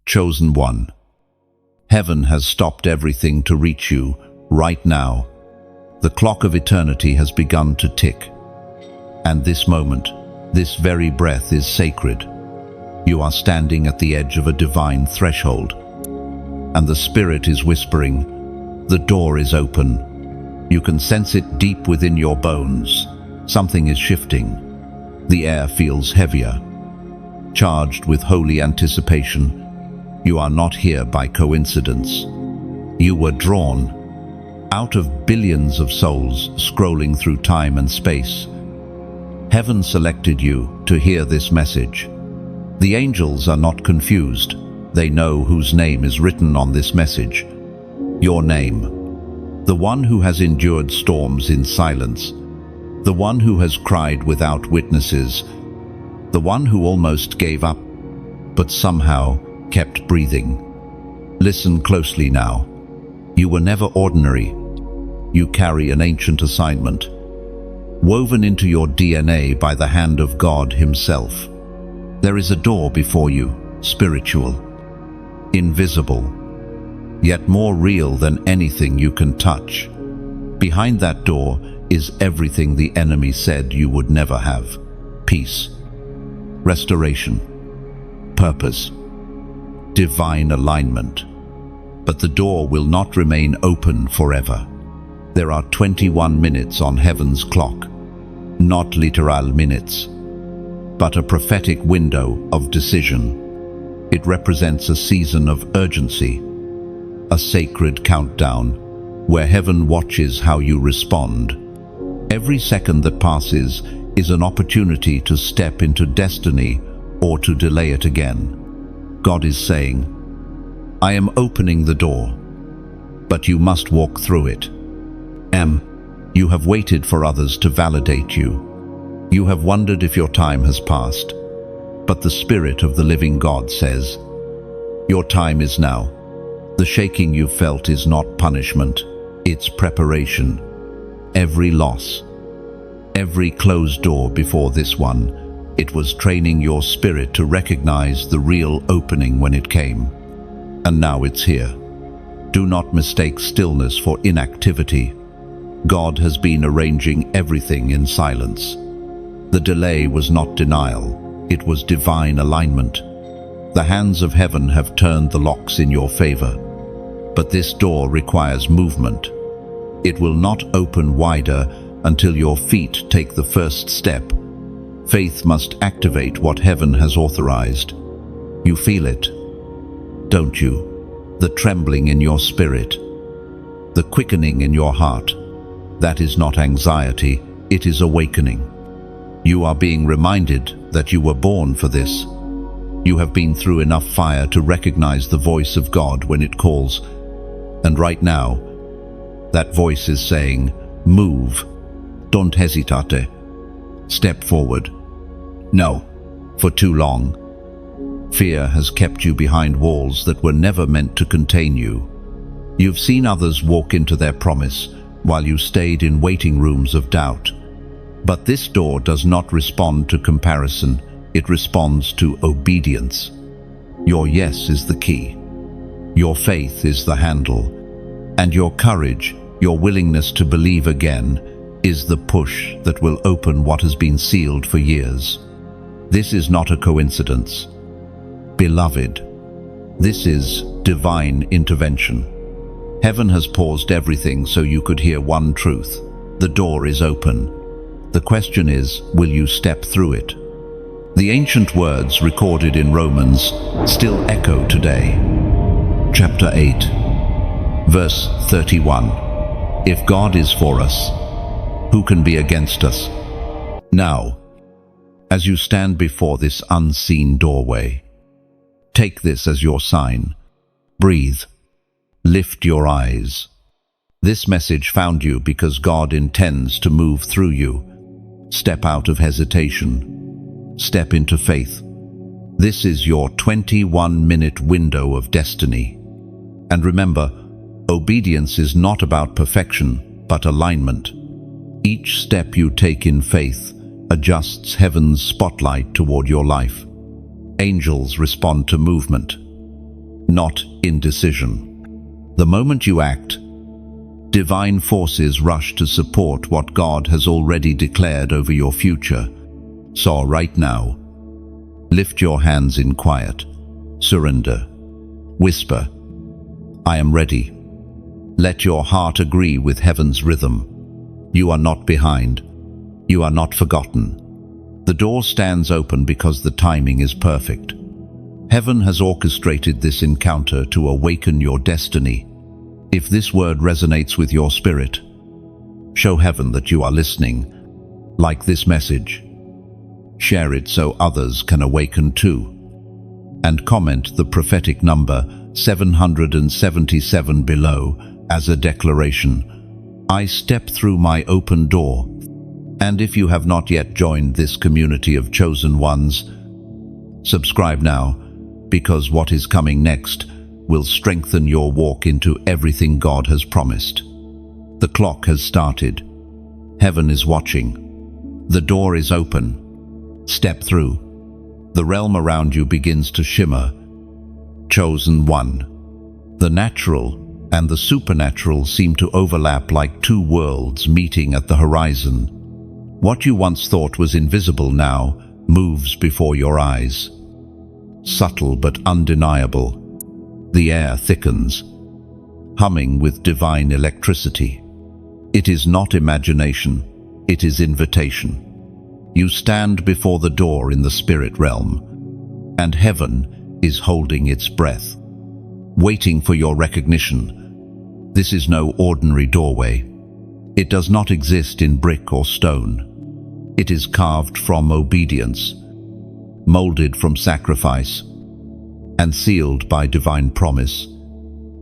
Chosen one. Heaven has stopped everything to reach you right now. The clock of eternity has begun to tick. And this moment, this very breath is sacred. You are standing at the edge of a divine threshold. And the Spirit is whispering, the door is open. You can sense it deep within your bones. Something is shifting. The air feels heavier, charged with holy anticipation. You are not here by coincidence. You were drawn out of billions of souls scrolling through time and space. Heaven selected you to hear this message. The angels are not confused. They know whose name is written on this message. Your name. The one who has endured storms in silence. The one who has cried without witnesses. The one who almost gave up, but somehow kept breathing. Listen closely now. You were never ordinary. You carry an ancient assignment, woven into your DNA by the hand of God Himself. There is a door before you, spiritual, invisible, yet more real than anything you can touch. Behind that door is everything the enemy said you would never have. Peace, restoration, purpose, divine alignment. But the door will not remain open forever. There are 21 minutes on heaven's clock, not literal minutes, but a prophetic window of decision. It represents a season of urgency, a sacred countdown, where heaven watches how you respond. Every second that passes is an opportunity to step into destiny or to delay it again. God is saying, I am opening the door, but you must walk through it. You have waited for others to validate you. You have wondered if your time has passed. But the Spirit of the living God says, your time is now. The shaking you felt is not punishment, it's preparation. Every loss, every closed door before this one, it was training your spirit to recognize the real opening when it came. And now it's here. Do not mistake stillness for inactivity. God has been arranging everything in silence. The delay was not denial, it was divine alignment. The hands of heaven have turned the locks in your favor. But this door requires movement. It will not open wider until your feet take the first step. Faith must activate what heaven has authorized. You feel it, don't you? The trembling in your spirit, the quickening in your heart. That is not anxiety, it is awakening. You are being reminded that you were born for this. You have been through enough fire to recognize the voice of God when it calls. And right now, that voice is saying, move. Don't hesitate. Step forward. No, for too long. Fear has kept you behind walls that were never meant to contain you. You've seen others walk into their promise, while you stayed in waiting rooms of doubt. But this door does not respond to comparison, it responds to obedience. Your yes is the key. Your faith is the handle. And your courage, your willingness to believe again, is the push that will open what has been sealed for years. This is not a coincidence. Beloved, this is divine intervention. Heaven has paused everything so you could hear one truth. The door is open. The question is, will you step through it? The ancient words recorded in Romans still echo today. Chapter 8, verse 31. If God is for us, who can be against us? Now, as you stand before this unseen doorway, take this as your sign. Breathe. Lift your eyes. This message found you because God intends to move through you. Step out of hesitation. Step into faith. This is your 21-minute window of destiny. And remember, obedience is not about perfection, but alignment. Each step you take in faith adjusts heaven's spotlight toward your life. Angels respond to movement. not indecision. The moment you act, divine forces rush to support what God has already declared over your future. So right now, lift your hands in quiet, surrender, whisper, "I am ready." Let your heart agree with heaven's rhythm. You are not behind. You are not forgotten. The door stands open because the timing is perfect. Heaven has orchestrated this encounter to awaken your destiny. If this word resonates with your spirit, show heaven that you are listening. Like this message, share it so others can awaken too. And comment the prophetic number 777 below as a declaration. I step through my open door. And if you have not yet joined this community of chosen ones, subscribe now, because what is coming next will strengthen your walk into everything God has promised. The clock has started. Heaven is watching. The door is open. Step through. The realm around you begins to shimmer. Chosen one. The natural and the supernatural seem to overlap like two worlds meeting at the horizon. What you once thought was invisible now moves before your eyes. Subtle but undeniable. The air thickens, humming with divine electricity. It is not imagination, it is invitation. You stand before the door in the spirit realm, and heaven is holding its breath, waiting for your recognition. This is no ordinary doorway. It does not exist in brick or stone. It is carved from obedience, molded from sacrifice, and sealed by divine promise.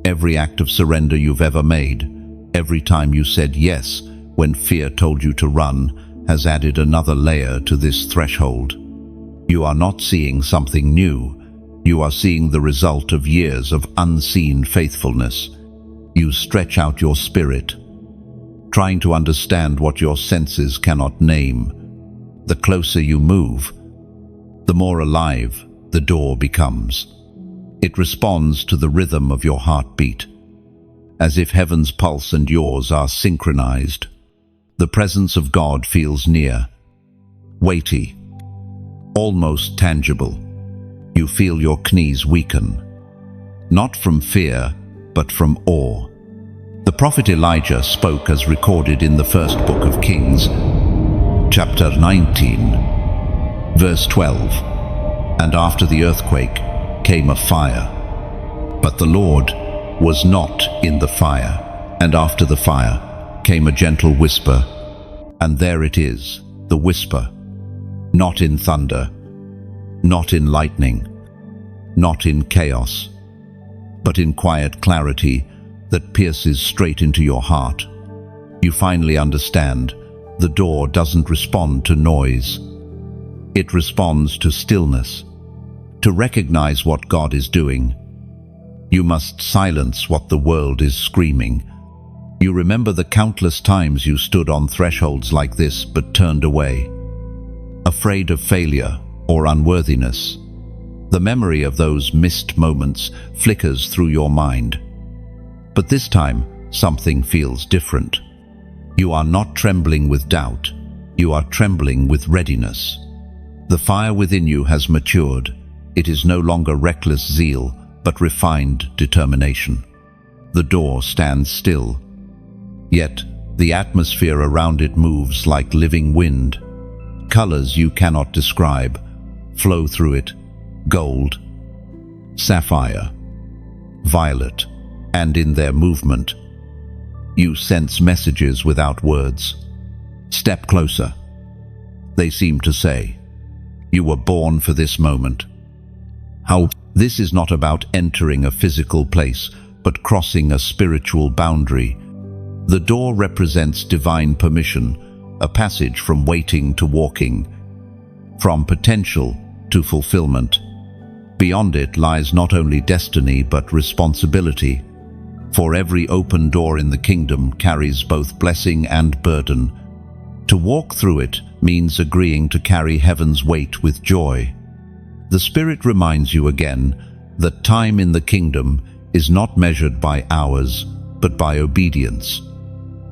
Every act of surrender you've ever made, every time you said yes when fear told you to run, has added another layer to this threshold. You are not seeing something new. You are seeing the result of years of unseen faithfulness. You stretch out your spirit, trying to understand what your senses cannot name. The closer you move, the more alive the door becomes. It responds to the rhythm of your heartbeat, as if heaven's pulse and yours are synchronized. The presence of God feels near, weighty, almost tangible. You feel your knees weaken, not from fear, but from awe. The prophet Elijah spoke as recorded in the first book of Kings, chapter 19, verse 12. And after the earthquake came a fire, but the Lord was not in the fire. And after the fire came a gentle whisper, and there it is, the whisper, not in thunder, not in lightning, not in chaos, but in quiet clarity that pierces straight into your heart. You finally understand. The door doesn't respond to noise. It responds to stillness. To recognize what God is doing, you must silence what the world is screaming. You remember the countless times you stood on thresholds like this but turned away, afraid of failure or unworthiness. The memory of those missed moments flickers through your mind. But this time, something feels different. You are not trembling with doubt. You are trembling with readiness. The fire within you has matured. It is no longer reckless zeal, but refined determination. The door stands still, yet the atmosphere around it moves like living wind. Colors you cannot describe flow through it: gold, sapphire, violet, and in their movement, you sense messages without words. Step closer. They seem to say, you were born for this moment. How this is not about entering a physical place, but crossing a spiritual boundary. The door represents divine permission, a passage from waiting to walking, from potential to fulfillment. Beyond it lies not only destiny but responsibility. For every open door in the kingdom carries both blessing and burden. To walk through it means agreeing to carry heaven's weight with joy. The Spirit reminds you again, that time in the kingdom is not measured by hours, but by obedience.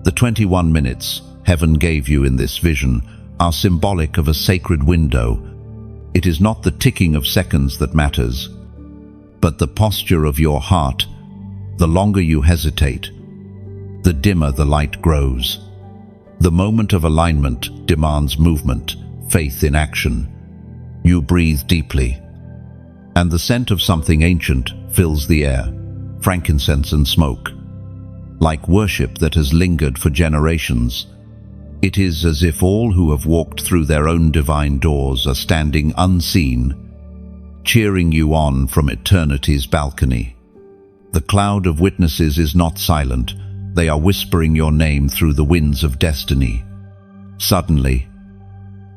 The 21 minutes heaven gave you in this vision are symbolic of a sacred window. It is not the ticking of seconds that matters, but the posture of your heart. The longer you hesitate, the dimmer the light grows. The moment of alignment demands movement, faith in action. You breathe deeply, and the scent of something ancient fills the air, frankincense and smoke. Like worship that has lingered for generations, it is as if all who have walked through their own divine doors are standing unseen, cheering you on from eternity's balcony. The cloud of witnesses is not silent. They are whispering your name through the winds of destiny. Suddenly,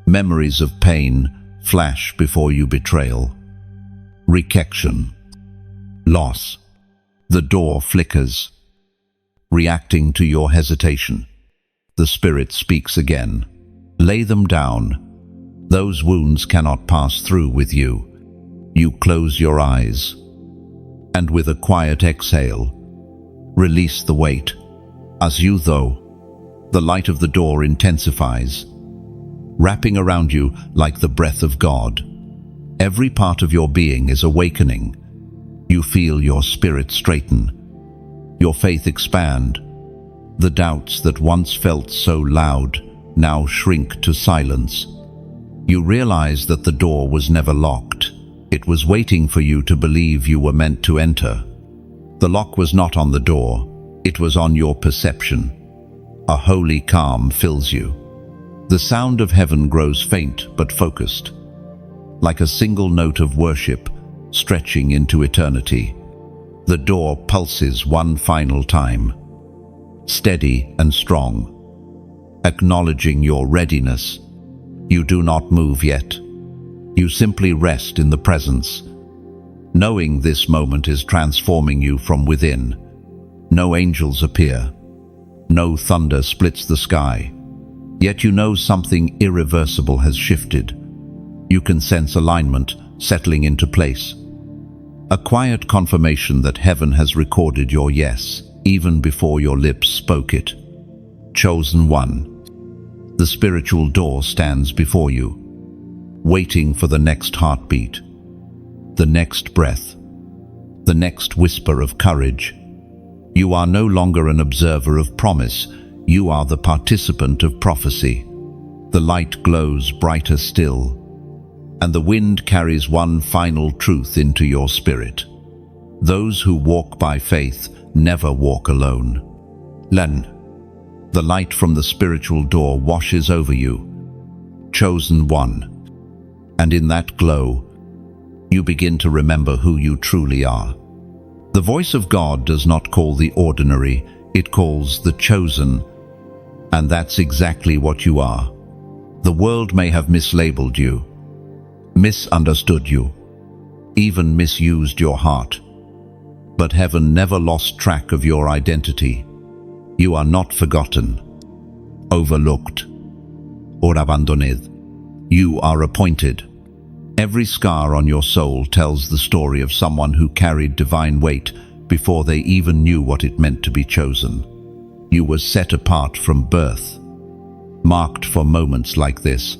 memories of pain flash before you: betrayal, rejection, loss. The door flickers, reacting to your hesitation. The Spirit speaks again. Lay them down. Those wounds cannot pass through with you. You close your eyes, and with a quiet exhale, release the weight. As you, though, the light of the door intensifies, wrapping around you like the breath of God. Every part of your being is awakening. You feel your spirit straighten, your faith expand. The doubts that once felt so loud now shrink to silence. You realize that the door was never locked. It was waiting for you to believe you were meant to enter. The lock was not on the door. It was on your perception. A holy calm fills you. The sound of heaven grows faint but focused, like a single note of worship stretching into eternity. The door pulses one final time, steady and strong, acknowledging your readiness. You do not move yet. You simply rest in the presence, knowing this moment is transforming you from within. No angels appear. No thunder splits the sky. Yet you know something irreversible has shifted. You can sense alignment settling into place. A quiet confirmation that heaven has recorded your yes, even before your lips spoke it. Chosen one. The spiritual door stands before you, waiting for the next heartbeat, the next breath, the next whisper of courage. You are no longer an observer of promise. You are the participant of prophecy. The light glows brighter still, and the wind carries one final truth into your spirit. Those who walk by faith never walk alone. The light from the spiritual door washes over you. Chosen one. And in that glow, you begin to remember who you truly are. The voice of God does not call the ordinary, it calls the chosen. And that's exactly what you are. The world may have mislabeled you, misunderstood you, even misused your heart. But heaven never lost track of your identity. You are not forgotten, overlooked, or abandoned. You are appointed. Every scar on your soul tells the story of someone who carried divine weight before they even knew what it meant to be chosen. You were set apart from birth, marked for moments like this.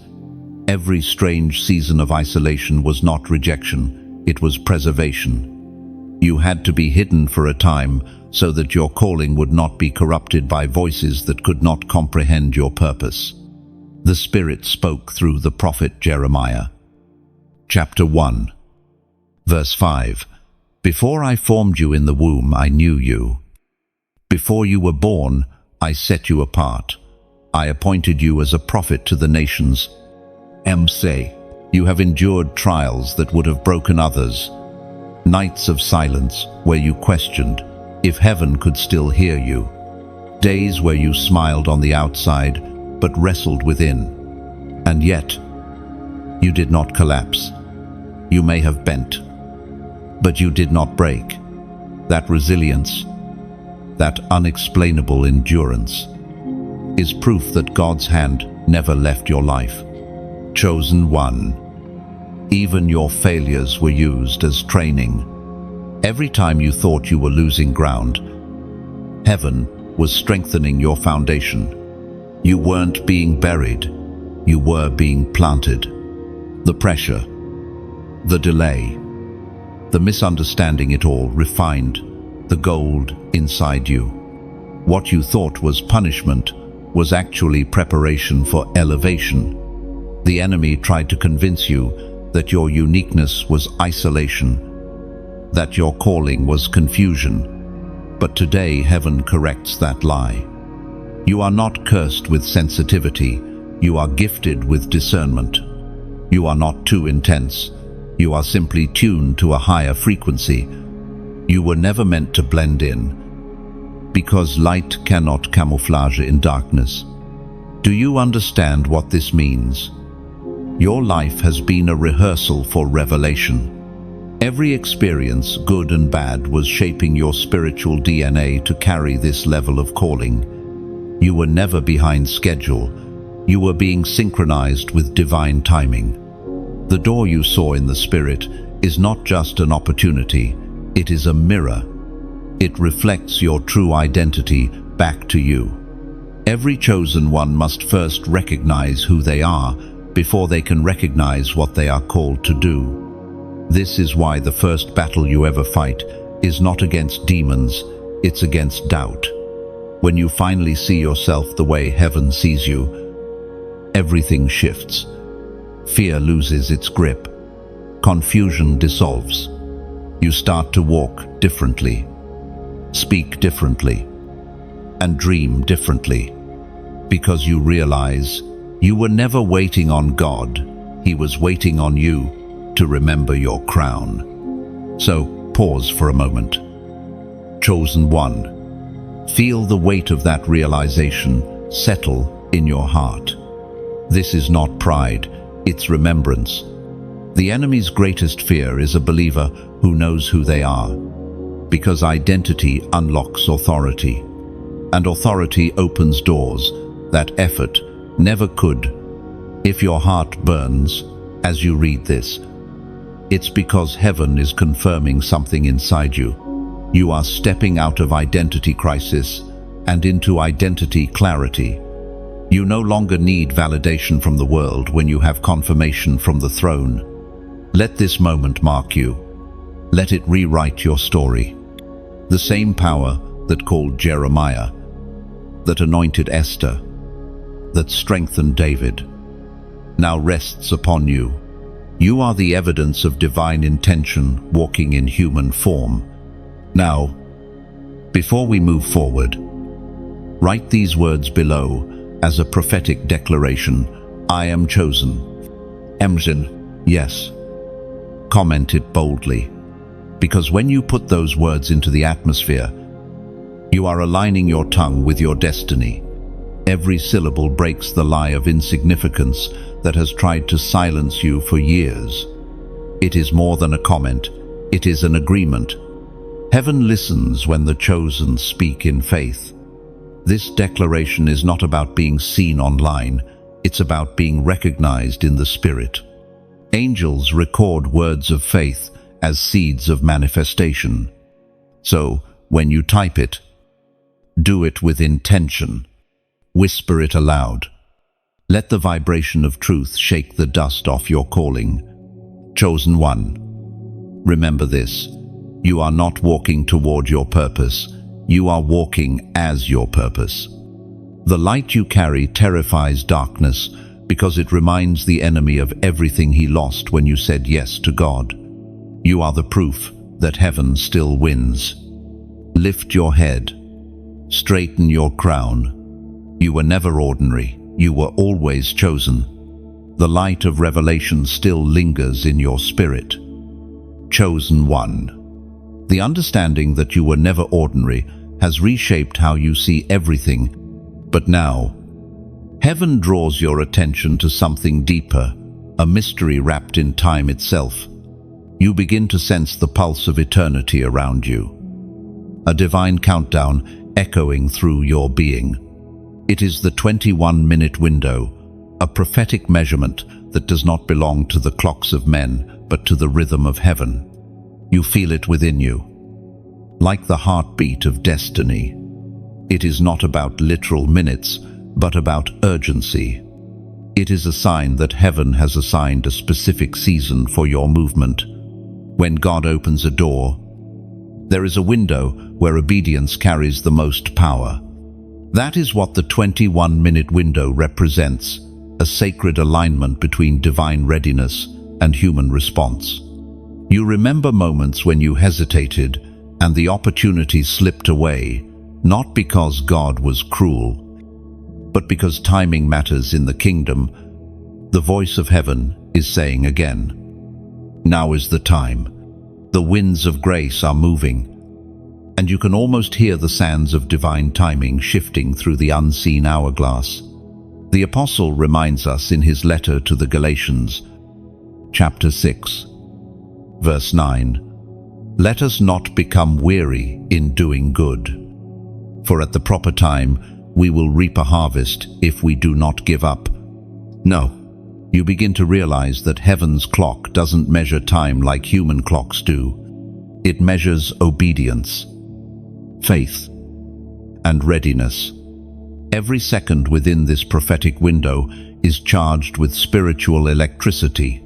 Every strange season of isolation was not rejection, it was preservation. You had to be hidden for a time so that your calling would not be corrupted by voices that could not comprehend your purpose. The Spirit spoke through the prophet Jeremiah. Chapter 1, verse 5. Before I formed you in the womb, I knew you. Before you were born, I set you apart. I appointed you as a prophet to the nations. Say, you have endured trials that would have broken others, nights of silence where you questioned if heaven could still hear you, days where you smiled on the outside but wrestled within. And yet, you did not collapse. You may have bent, but you did not break. That resilience, that unexplainable endurance, is proof that God's hand never left your life. Chosen one. Even your failures were used as training. Every time you thought you were losing ground, heaven was strengthening your foundation. You weren't being buried, you were being planted. The pressure, the delay, the misunderstanding, it all refined the gold inside you. What you thought was punishment was actually preparation for elevation. The enemy tried to convince you that your uniqueness was isolation, that your calling was confusion. But today heaven corrects that lie. You are not cursed with sensitivity, you are gifted with discernment. You are not too intense, you are simply tuned to a higher frequency. You were never meant to blend in, because light cannot camouflage in darkness. Do you understand what this means? Your life has been a rehearsal for revelation. Every experience, good and bad, was shaping your spiritual DNA to carry this level of calling. You were never behind schedule. You were being synchronized with divine timing. The door you saw in the Spirit is not just an opportunity, it is a mirror. It reflects your true identity back to you. Every chosen one must first recognize who they are before they can recognize what they are called to do. This is why the first battle you ever fight is not against demons, it's against doubt. When you finally see yourself the way heaven sees you, everything shifts. Fear loses its grip. Confusion dissolves. You start to walk differently, speak differently, and dream differently, because you realize you were never waiting on God, He was waiting on you to remember your crown. So, pause for a moment. Chosen one, feel the weight of that realization settle in your heart. This is not pride, it's remembrance. The enemy's greatest fear is a believer who knows who they are, because identity unlocks authority, and authority opens doors that effort never could. If your heart burns as you read this, it's because heaven is confirming something inside you. You are stepping out of identity crisis and into identity clarity. You no longer need validation from the world when you have confirmation from the throne. Let this moment mark you. Let it rewrite your story. The same power that called Jeremiah, that anointed Esther, that strengthened David, now rests upon you. You are the evidence of divine intention walking in human form. Now, before we move forward, write these words below as a prophetic declaration. I am chosen. Emzin, yes. Comment it boldly, because when you put those words into the atmosphere, you are aligning your tongue with your destiny. Every syllable breaks the lie of insignificance that has tried to silence you for years. It is more than a comment, it is an agreement. Heaven listens when the chosen speak in faith. This declaration is not about being seen online, it's about being recognized in the Spirit. Angels record words of faith as seeds of manifestation. So, when you type it, do it with intention. Whisper it aloud. Let the vibration of truth shake the dust off your calling. Chosen one, remember this. You are not walking toward your purpose. You are walking as your purpose. The light you carry terrifies darkness because it reminds the enemy of everything he lost when you said yes to God. You are the proof that heaven still wins. Lift your head. Straighten your crown. You were never ordinary. You were always chosen. The light of revelation still lingers in your spirit. Chosen one. The understanding that you were never ordinary has reshaped how you see everything. But now, heaven draws your attention to something deeper, a mystery wrapped in time itself. You begin to sense the pulse of eternity around you. A divine countdown echoing through your being. It is the 21-minute window, a prophetic measurement that does not belong to the clocks of men, but to the rhythm of heaven. You feel it within you, like the heartbeat of destiny. It is not about literal minutes, but about urgency. It is a sign that heaven has assigned a specific season for your movement. When God opens a door, there is a window where obedience carries the most power. That is what the 21-minute window represents, a sacred alignment between divine readiness and human response. You remember moments when you hesitated and the opportunity slipped away, not because God was cruel, but because timing matters in the kingdom. The voice of heaven is saying again, now is the time. The winds of grace are moving, and you can almost hear the sands of divine timing shifting through the unseen hourglass. The apostle reminds us in his letter to the Galatians, chapter 6, verse 9, let us not become weary in doing good, for at the proper time we will reap a harvest if we do not give up. No, you begin to realize that heaven's clock doesn't measure time like human clocks do. It measures obedience, faith, and readiness. Every second within this prophetic window is charged with spiritual electricity.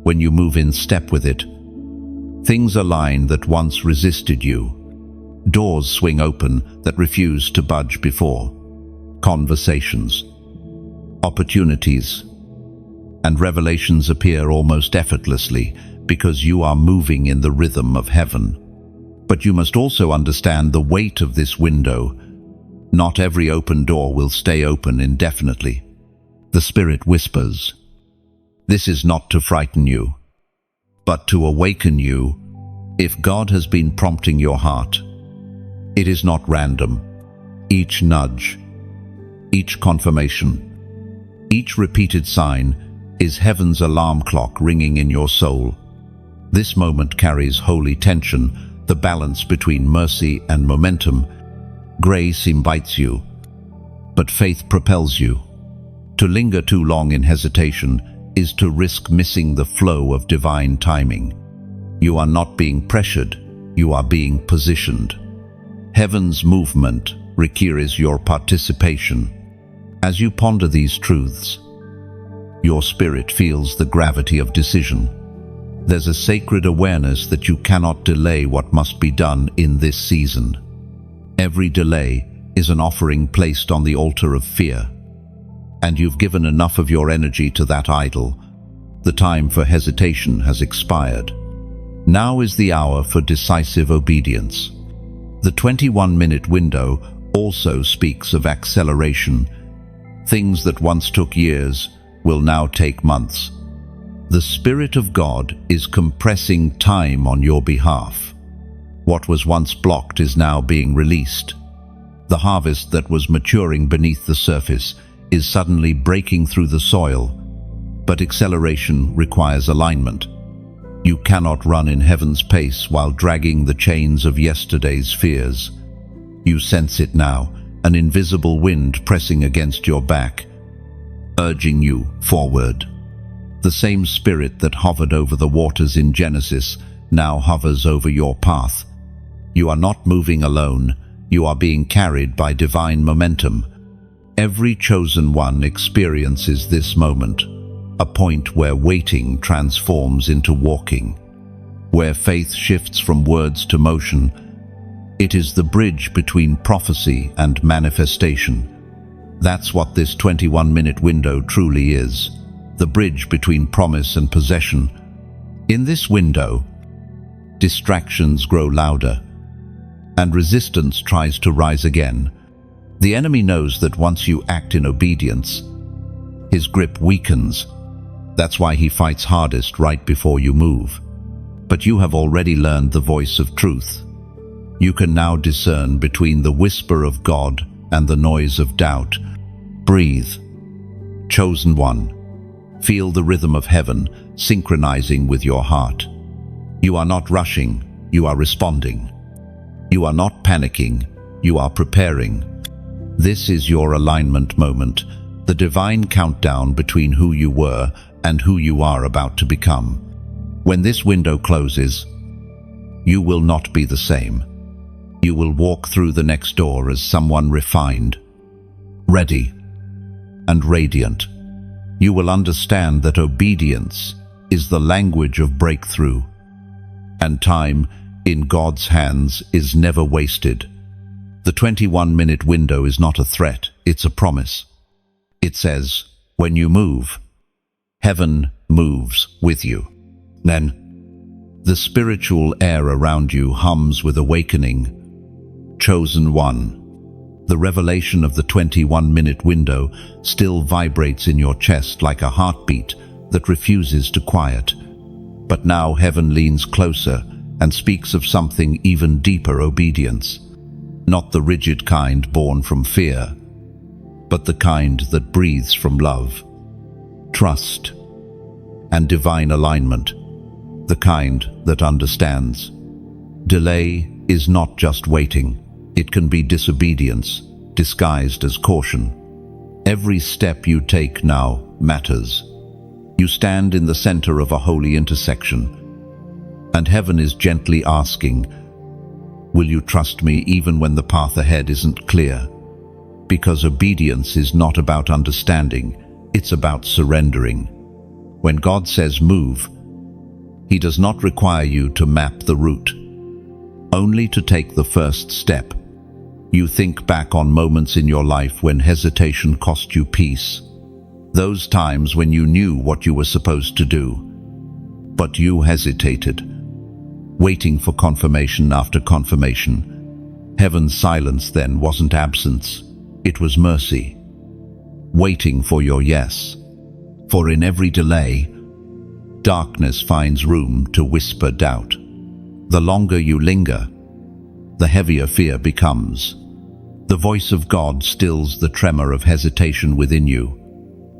When you move in step with it, things align that once resisted you. Doors swing open that refused to budge before. Conversations, opportunities, and revelations appear almost effortlessly because you are moving in the rhythm of heaven. But you must also understand the weight of this window. Not every open door will stay open indefinitely. The Spirit whispers, this is not to frighten you, but to awaken you. If God has been prompting your heart, it is not random. Each nudge, each confirmation, each repeated sign is heaven's alarm clock ringing in your soul. This moment carries holy tension, the balance between mercy and momentum. Grace invites you, but faith propels you. To linger too long in hesitation is to risk missing the flow of divine timing. You are not being pressured, you are being positioned. Heaven's movement requires your participation. As you ponder these truths, your spirit feels the gravity of decision. There's a sacred awareness that you cannot delay what must be done in this season. Every delay is an offering placed on the altar of fear, and you've given enough of your energy to that idol. The time for hesitation has expired. Now is the hour for decisive obedience. The 21-minute window also speaks of acceleration. Things that once took years will now take months. The Spirit of God is compressing time on your behalf. What was once blocked is now being released. The harvest that was maturing beneath the surface is suddenly breaking through the soil, but acceleration requires alignment. You cannot run in heaven's pace while dragging the chains of yesterday's fears. You sense it now, an invisible wind pressing against your back, urging you forward. The same Spirit that hovered over the waters in Genesis now hovers over your path. You are not moving alone, you are being carried by divine momentum. Every chosen one experiences this moment, a point where waiting transforms into walking, where faith shifts from words to motion. It is the bridge between prophecy and manifestation. That's what this 21-minute window truly is, the bridge between promise and possession. In this window, distractions grow louder, and resistance tries to rise again. The enemy knows that once you act in obedience, his grip weakens. That's why he fights hardest right before you move. But you have already learned the voice of truth. You can now discern between the whisper of God and the noise of doubt. Breathe. Chosen one. Feel the rhythm of heaven synchronizing with your heart. You are not rushing, you are responding. You are not panicking, you are preparing. This is your alignment moment, the divine countdown between who you were and who you are about to become. When this window closes, you will not be the same. You will walk through the next door as someone refined, ready, and radiant. You will understand that obedience is the language of breakthrough, and time in God's hands is never wasted. The 21-minute window is not a threat, it's a promise. It says, when you move, heaven moves with you. Then, the spiritual air around you hums with awakening. Chosen one. The revelation of the 21-minute window still vibrates in your chest like a heartbeat that refuses to quiet. But now heaven leans closer and speaks of something even deeper: obedience. Not the rigid kind born from fear, but the kind that breathes from love, trust, and divine alignment. The kind that understands. Delay is not just waiting. It can be disobedience, disguised as caution. Every step you take now matters. You stand in the center of a holy intersection, and heaven is gently asking, will you trust me even when the path ahead isn't clear? Because obedience is not about understanding, it's about surrendering. When God says move, He does not require you to map the route, only to take the first step. You think back on moments in your life when hesitation cost you peace. Those times when you knew what you were supposed to do, but you hesitated, waiting for confirmation after confirmation. Heaven's silence then wasn't absence, it was mercy, waiting for your yes. For in every delay, darkness finds room to whisper doubt. The longer you linger, the heavier fear becomes. The voice of God stills the tremor of hesitation within you.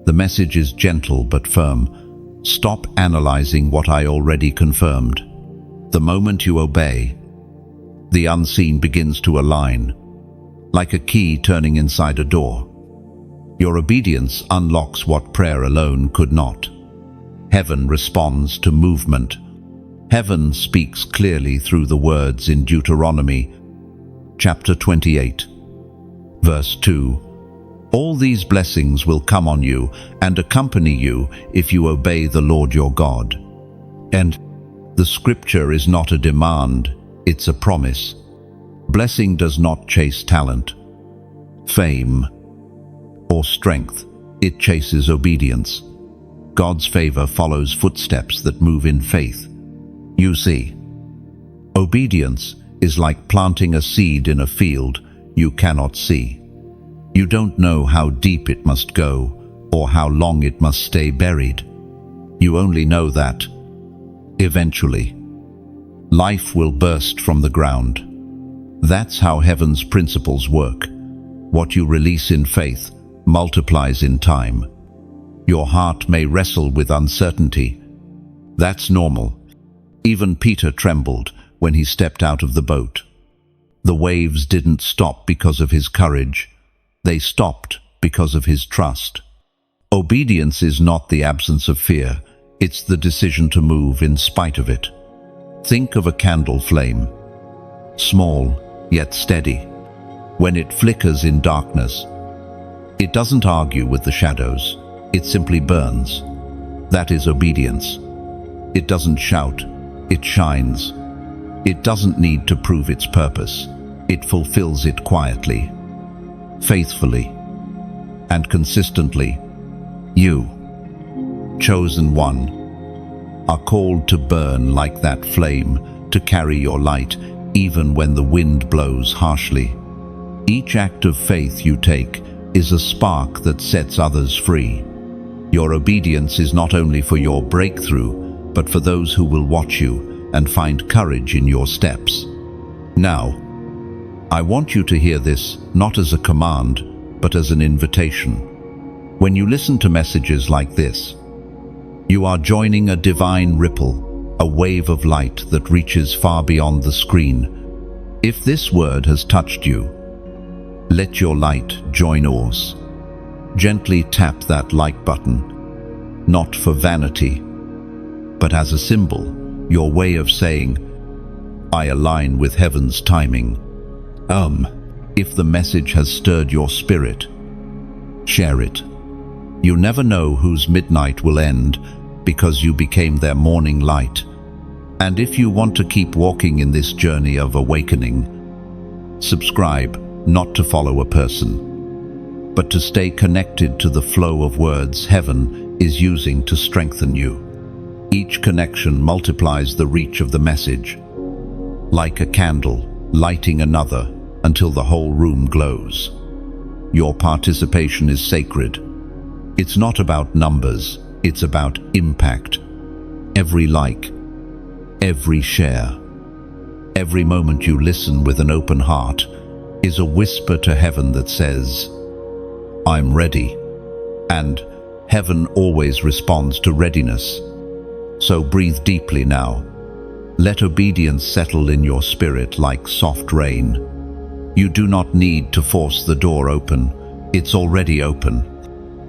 The message is gentle but firm. Stop analyzing what I already confirmed. The moment you obey, the unseen begins to align, like a key turning inside a door. Your obedience unlocks what prayer alone could not. Heaven responds to movement. Heaven speaks clearly through the words in Deuteronomy, chapter 28, verse 2. All these blessings will come on you and accompany you if you obey the Lord your God. And the scripture is not a demand, it's a promise. Blessing does not chase talent, fame, or strength. It chases obedience. God's favor follows footsteps that move in faith. You see, obedience is like planting a seed in a field you cannot see. You don't know how deep it must go or how long it must stay buried. You only know that, eventually, life will burst from the ground. That's how heaven's principles work. What you release in faith multiplies in time. Your heart may wrestle with uncertainty. That's normal. Even Peter trembled when he stepped out of the boat. The waves didn't stop because of his courage. They stopped because of his trust. Obedience is not the absence of fear. It's the decision to move in spite of it. Think of a candle flame, small yet steady. When it flickers in darkness, it doesn't argue with the shadows. It simply burns. That is obedience. It doesn't shout. It shines. It doesn't need to prove its purpose. It fulfills it quietly, faithfully, and consistently. You, chosen one, are called to burn like that flame, to carry your light even when the wind blows harshly. Each act of faith you take is a spark that sets others free. Your obedience is not only for your breakthrough, but for those who will watch you and find courage in your steps. Now, I want you to hear this not as a command, but as an invitation. When you listen to messages like this, you are joining a divine ripple, a wave of light that reaches far beyond the screen. If this word has touched you, let your light join ours. Gently tap that like button, not for vanity, but as a symbol, your way of saying, I align with heaven's timing. If the message has stirred your spirit, share it. You never know whose midnight will end because you became their morning light. And if you want to keep walking in this journey of awakening, subscribe, not to follow a person, but to stay connected to the flow of words heaven is using to strengthen you. Each connection multiplies the reach of the message, like a candle lighting another until the whole room glows. Your participation is sacred. It's not about numbers, it's about impact. Every like, every share, every moment you listen with an open heart is a whisper to heaven that says, I'm ready. And heaven always responds to readiness. So breathe deeply now. Let obedience settle in your spirit like soft rain. You do not need to force the door open. It's already open.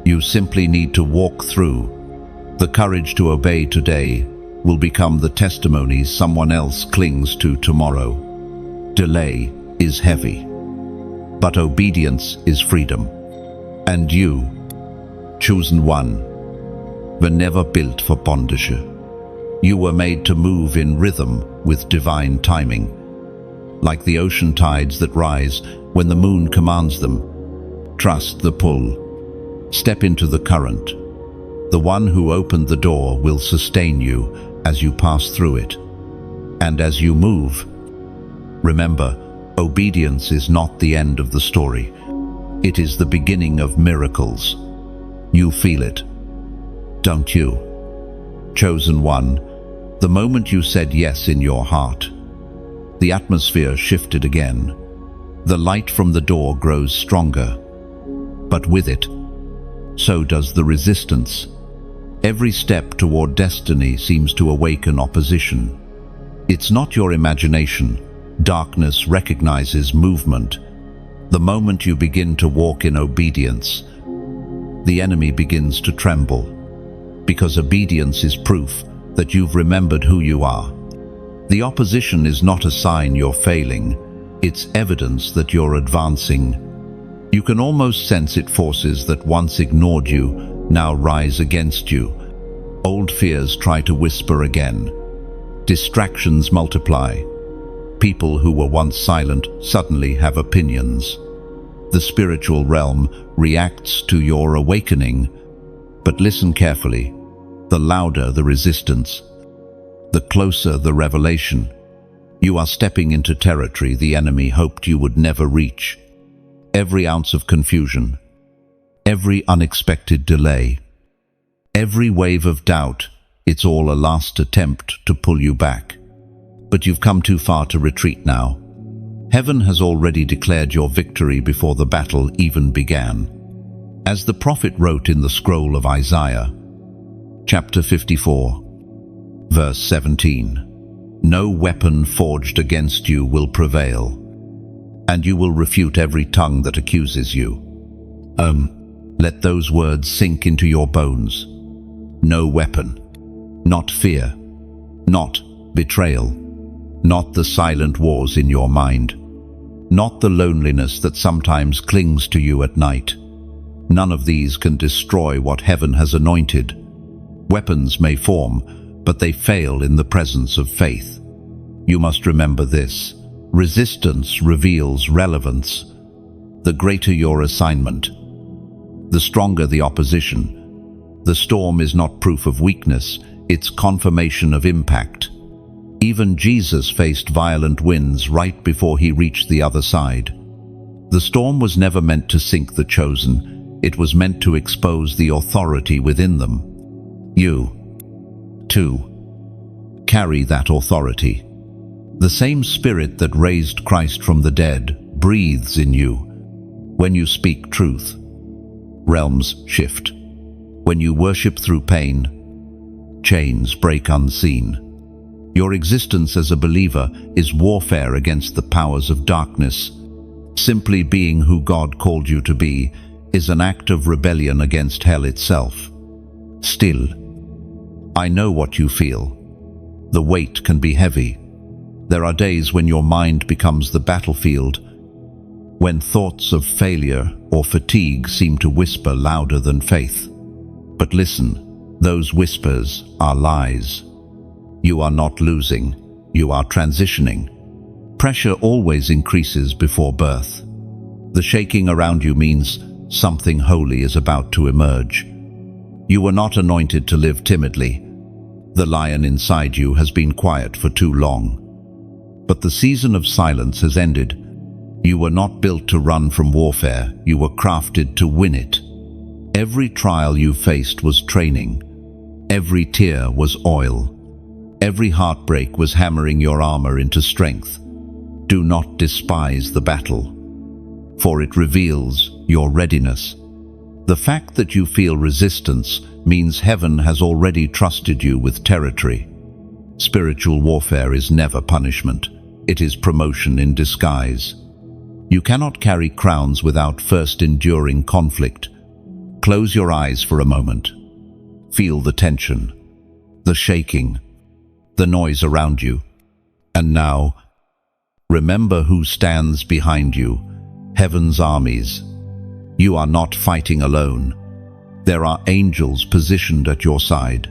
You simply need to walk through. The courage to obey today will become the testimonies someone else clings to tomorrow. Delay is heavy, but obedience is freedom. And you, chosen one, were never built for bondage. You were made to move in rhythm with divine timing, like the ocean tides that rise when the moon commands them. Trust the pull. Step into the current. The one who opened the door will sustain you as you pass through it. And as you move, remember, obedience is not the end of the story. It is the beginning of miracles. You feel it, don't you? Chosen one, the moment you said yes in your heart, the atmosphere shifted again. The light from the door grows stronger, but with it, so does the resistance. Every step toward destiny seems to awaken opposition. It's not your imagination. Darkness recognizes movement. The moment you begin to walk in obedience, the enemy begins to tremble, because obedience is proof that you've remembered who you are. The opposition is not a sign you're failing. It's evidence that you're advancing. You can almost sense it. Forces that once ignored you now rise against you. Old fears try to whisper again. Distractions multiply. People who were once silent suddenly have opinions. The spiritual realm reacts to your awakening, but listen carefully. The louder the resistance, the closer the revelation. You are stepping into territory the enemy hoped you would never reach. Every ounce of confusion, every unexpected delay, every wave of doubt, it's all a last attempt to pull you back. But you've come too far to retreat now. Heaven has already declared your victory before the battle even began. As the prophet wrote in the scroll of Isaiah, chapter 54, verse 17, no weapon forged against you will prevail, and you will refute every tongue that accuses you. Let those words sink into your bones. No weapon, not fear, not betrayal, not the silent wars in your mind, not the loneliness that sometimes clings to you at night. None of these can destroy what heaven has anointed. Weapons may form, but they fail in the presence of faith. You must remember this. Resistance reveals relevance. The greater your assignment, the stronger the opposition. The storm is not proof of weakness, it's confirmation of impact. Even Jesus faced violent winds right before he reached the other side. The storm was never meant to sink the chosen, it was meant to expose the authority within them. You, too, carry that authority. The same Spirit that raised Christ from the dead breathes in you. When you speak truth, realms shift. When you worship through pain, chains break unseen. Your existence as a believer is warfare against the powers of darkness. Simply being who God called you to be is an act of rebellion against hell itself. Still, I know what you feel. The weight can be heavy. There are days when your mind becomes the battlefield, when thoughts of failure or fatigue seem to whisper louder than faith. But listen, those whispers are lies. You are not losing, you are transitioning. Pressure always increases before birth. The shaking around you means something holy is about to emerge. You were not anointed to live timidly. The lion inside you has been quiet for too long. But the season of silence has ended. You were not built to run from warfare, you were crafted to win it. Every trial you faced was training. Every tear was oil. Every heartbreak was hammering your armor into strength. Do not despise the battle, for it reveals your readiness. The fact that you feel resistance means heaven has already trusted you with territory. Spiritual warfare is never punishment. It is promotion in disguise. You cannot carry crowns without first enduring conflict. Close your eyes for a moment. Feel the tension, the shaking, the noise around you. And now, remember who stands behind you, heaven's armies. You are not fighting alone. There are angels positioned at your side,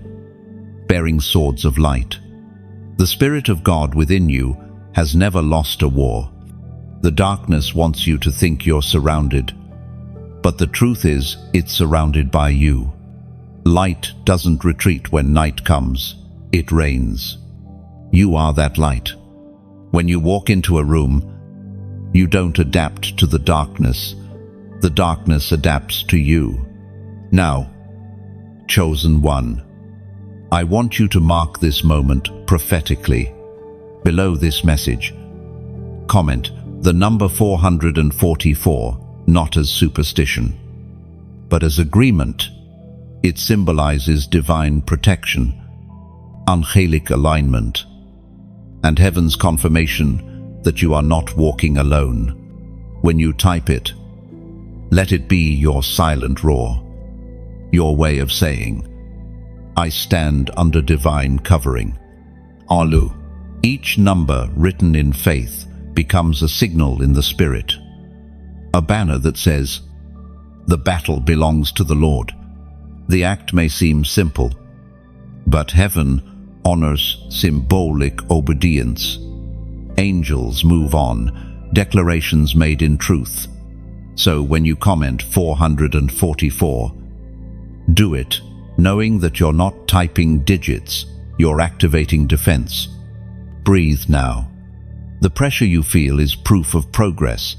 bearing swords of light. The Spirit of God within you has never lost a war. The darkness wants you to think you're surrounded, but the truth is, it's surrounded by you. Light doesn't retreat when night comes, it reigns. You are that light. When you walk into a room, you don't adapt to the darkness adapts to you. Now, chosen one, I want you to mark this moment prophetically. Below this message, comment the number 444, not as superstition, but as agreement. It symbolizes divine protection, angelic alignment, and heaven's confirmation that you are not walking alone. When you type it, let it be your silent roar, your way of saying, I stand under divine covering. Alu. Each number written in faith becomes a signal in the Spirit, a banner that says, the battle belongs to the Lord. The act may seem simple, but heaven honors symbolic obedience. Angels move on, declarations made in truth. So when you comment 444, do it, knowing that you're not typing digits, you're activating defense. Breathe now. The pressure you feel is proof of progress.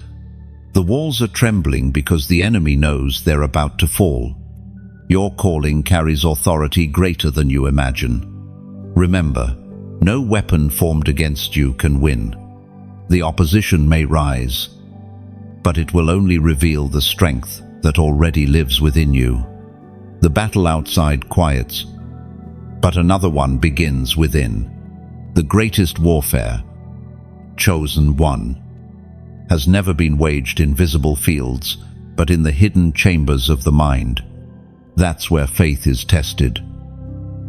The walls are trembling because the enemy knows they're about to fall. Your calling carries authority greater than you imagine. Remember, no weapon formed against you can win. The opposition may rise, but it will only reveal the strength that already lives within you. The battle outside quiets, but another one begins within. The greatest warfare, chosen one, has never been waged in visible fields, but in the hidden chambers of the mind. That's where faith is tested,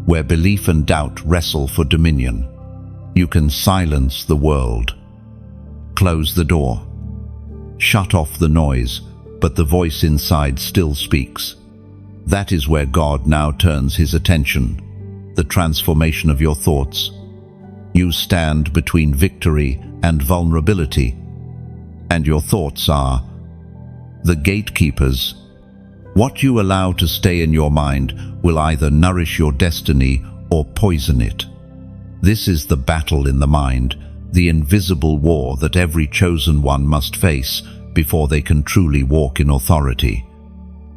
where belief and doubt wrestle for dominion. You can silence the world, close the door, shut off the noise, but the voice inside still speaks. That is where God now turns his attention, the transformation of your thoughts. You stand between victory and vulnerability, and your thoughts are the gatekeepers. What you allow to stay in your mind will either nourish your destiny or poison it. This is the battle in the mind, the invisible war that every chosen one must face before they can truly walk in authority.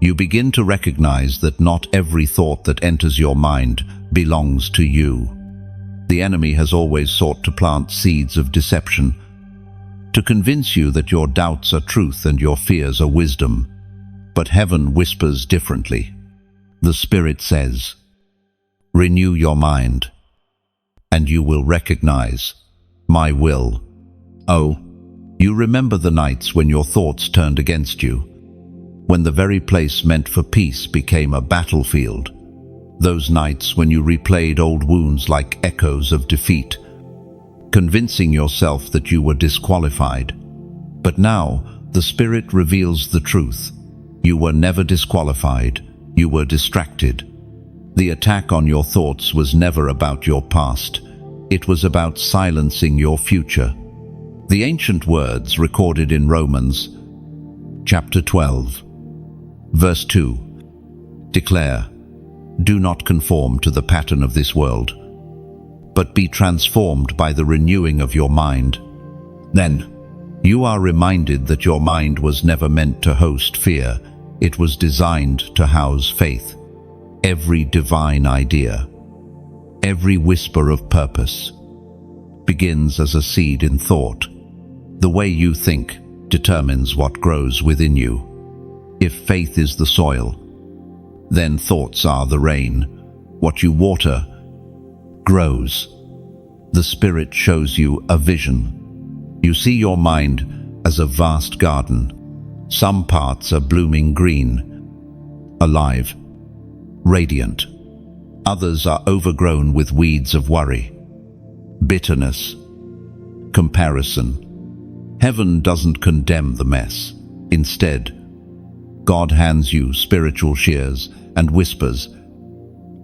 You begin to recognize that not every thought that enters your mind belongs to you. The enemy has always sought to plant seeds of deception, to convince you that your doubts are truth and your fears are wisdom. But heaven whispers differently. The Spirit says, renew your mind, and you will recognize my will. Oh, you remember the nights when your thoughts turned against you, when the very place meant for peace became a battlefield. Those nights when you replayed old wounds like echoes of defeat. convincing yourself that you were disqualified. But now, the Spirit reveals the truth. You were never disqualified. You were distracted. The attack on your thoughts was never about your past. It was about silencing your future. The ancient words recorded in Romans chapter 12, verse 2, declare, "Do not conform to the pattern of this world, but be transformed by the renewing of your mind." Then, you are reminded that your mind was never meant to host fear. It was designed to house faith. Every divine idea, every whisper of purpose, begins as a seed in thought. The way you think determines what grows within you. If faith is the soil, then thoughts are the rain. What you water grows. The Spirit shows you a vision. You see your mind as a vast garden. Some parts are blooming green, alive, radiant. Others are overgrown with weeds of worry, bitterness, comparison. Heaven doesn't condemn the mess. Instead, God hands you spiritual shears and whispers,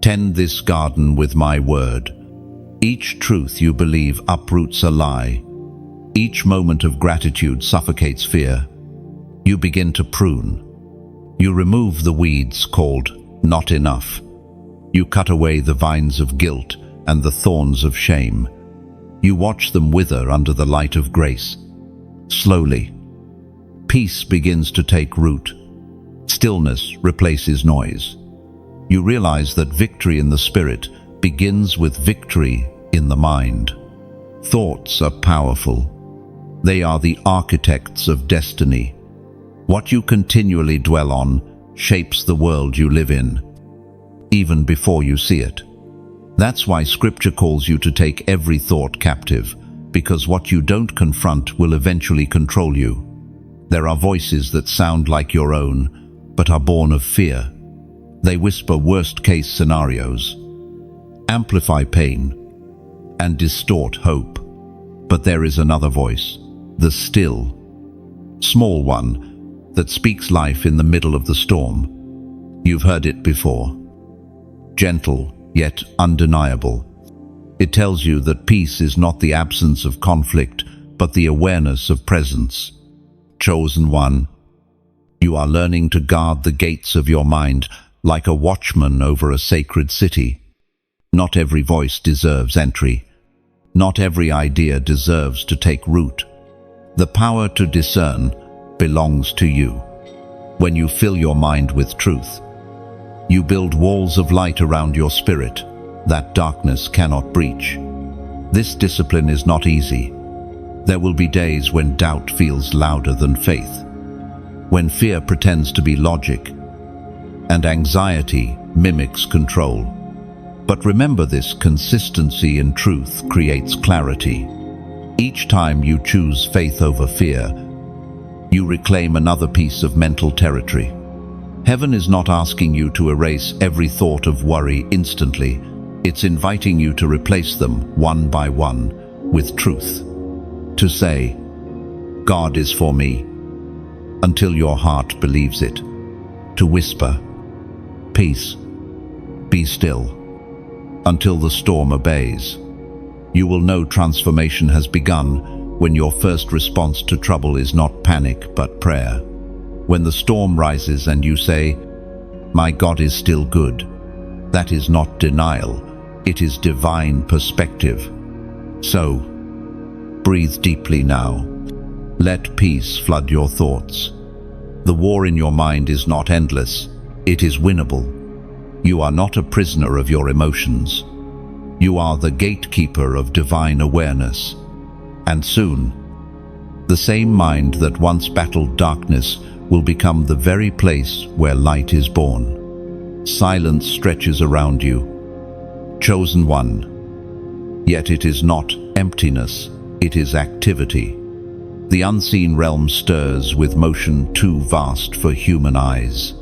"Tend this garden with my word." Each truth you believe uproots a lie. Each moment of gratitude suffocates fear. You begin to prune. You remove the weeds called not enough. You cut away the vines of guilt and the thorns of shame. You watch them wither under the light of grace. Slowly, peace begins to take root. Stillness replaces noise. You realize that victory in the Spirit begins with victory in the mind. Thoughts are powerful. They are the architects of destiny. What you continually dwell on shapes the world you live in, even before you see it. That's why Scripture calls you to take every thought captive, because what you don't confront will eventually control you. There are voices that sound like your own, but are born of fear. They whisper worst-case scenarios, amplify pain, and distort hope. But there is another voice, the still, small one, that speaks life in the middle of the storm. You've heard it before. Gentle, yet undeniable. It tells you that peace is not the absence of conflict, but the awareness of presence. Chosen one, you are learning to guard the gates of your mind like a watchman over a sacred city. Not every voice deserves entry. Not every idea deserves to take root. The power to discern belongs to you. When you fill your mind with truth, you build walls of light around your spirit that darkness cannot breach. This discipline is not easy. There will be days when doubt feels louder than faith, when fear pretends to be logic, and anxiety mimics control. But remember this: consistency in truth creates clarity. Each time you choose faith over fear, you reclaim another piece of mental territory. Heaven is not asking you to erase every thought of worry instantly. It's inviting you to replace them one by one with truth. To say, "God is for me," until your heart believes it. To whisper, "Peace, be still," until the storm obeys. You will know transformation has begun when your first response to trouble is not panic but prayer. When the storm rises and you say, "My God is still good," that is not denial, it is divine perspective. So, breathe deeply now. Let peace flood your thoughts. The war in your mind is not endless, it is winnable. You are not a prisoner of your emotions. You are the gatekeeper of divine awareness. And soon, the same mind that once battled darkness will become the very place where light is born. Silence stretches around you. Chosen one. Yet it is not emptiness, it is activity. The unseen realm stirs with motion too vast for human eyes.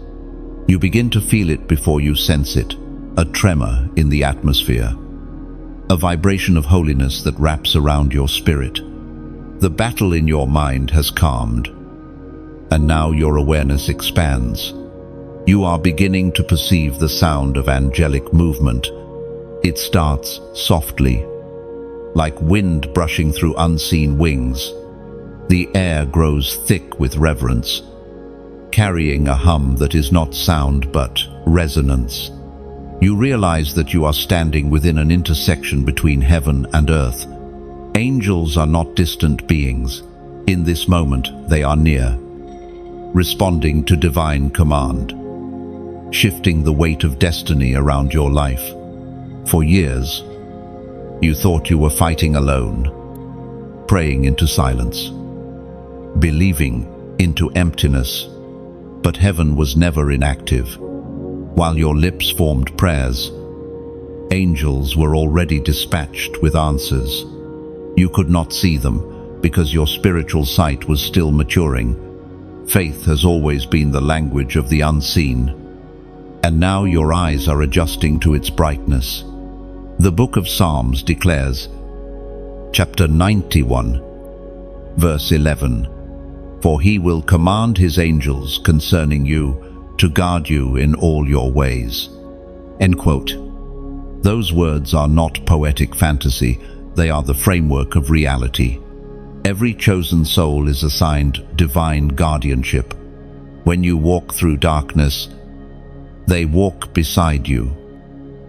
You begin to feel it before you sense it, a tremor in the atmosphere, a vibration of holiness that wraps around your spirit. The battle in your mind has calmed, and now your awareness expands. You are beginning to perceive the sound of angelic movement. It starts softly, like wind brushing through unseen wings. The air grows thick with reverence, carrying a hum that is not sound but resonance. You realize that you are standing within an intersection between heaven and earth. Angels are not distant beings. In this moment, they are near, responding to divine command, shifting the weight of destiny around your life. For years, you thought you were fighting alone, praying into silence, believing into emptiness. But heaven was never inactive. While your lips formed prayers, angels were already dispatched with answers. You could not see them because your spiritual sight was still maturing. Faith has always been the language of the unseen, and now your eyes are adjusting to its brightness. The book of Psalms declares, chapter 91, verse 11, "For he will command his angels concerning you to guard you in all your ways." End quote. Those words are not poetic fantasy, they are the framework of reality. Every chosen soul is assigned divine guardianship. When you walk through darkness, they walk beside you.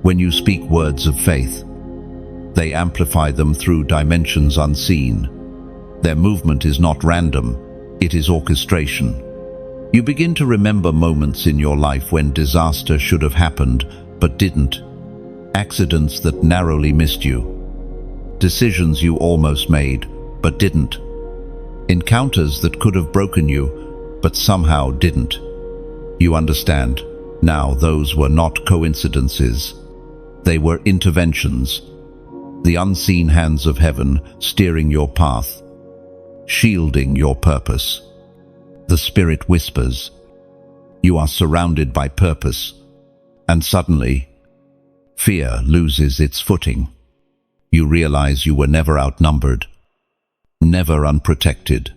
When you speak words of faith, they amplify them through dimensions unseen. Their movement is not random, it is orchestration. You begin to remember moments in your life when disaster should have happened, but didn't. Accidents that narrowly missed you. Decisions you almost made, but didn't. Encounters that could have broken you, but somehow didn't. You understand. Now those were not coincidences. They were interventions. The unseen hands of heaven steering your path, shielding your purpose. The Spirit whispers, you are surrounded by purpose, and suddenly, fear loses its footing. You realize you were never outnumbered, never unprotected.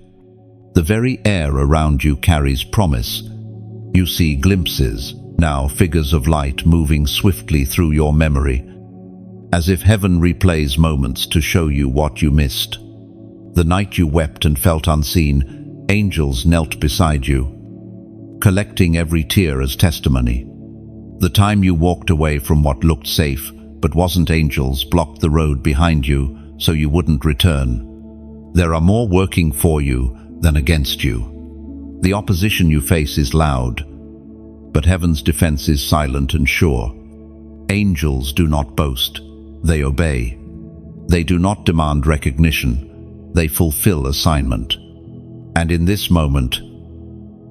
The very air around you carries promise. You see glimpses, now figures of light moving swiftly through your memory, as if heaven replays moments to show you what you missed. The night you wept and felt unseen, angels knelt beside you, collecting every tear as testimony. The time you walked away from what looked safe but wasn't, angels blocked the road behind you so you wouldn't return. There are more working for you than against you. The opposition you face is loud, but heaven's defense is silent and sure. Angels do not boast, they obey. They do not demand recognition, they fulfill assignment. And in this moment,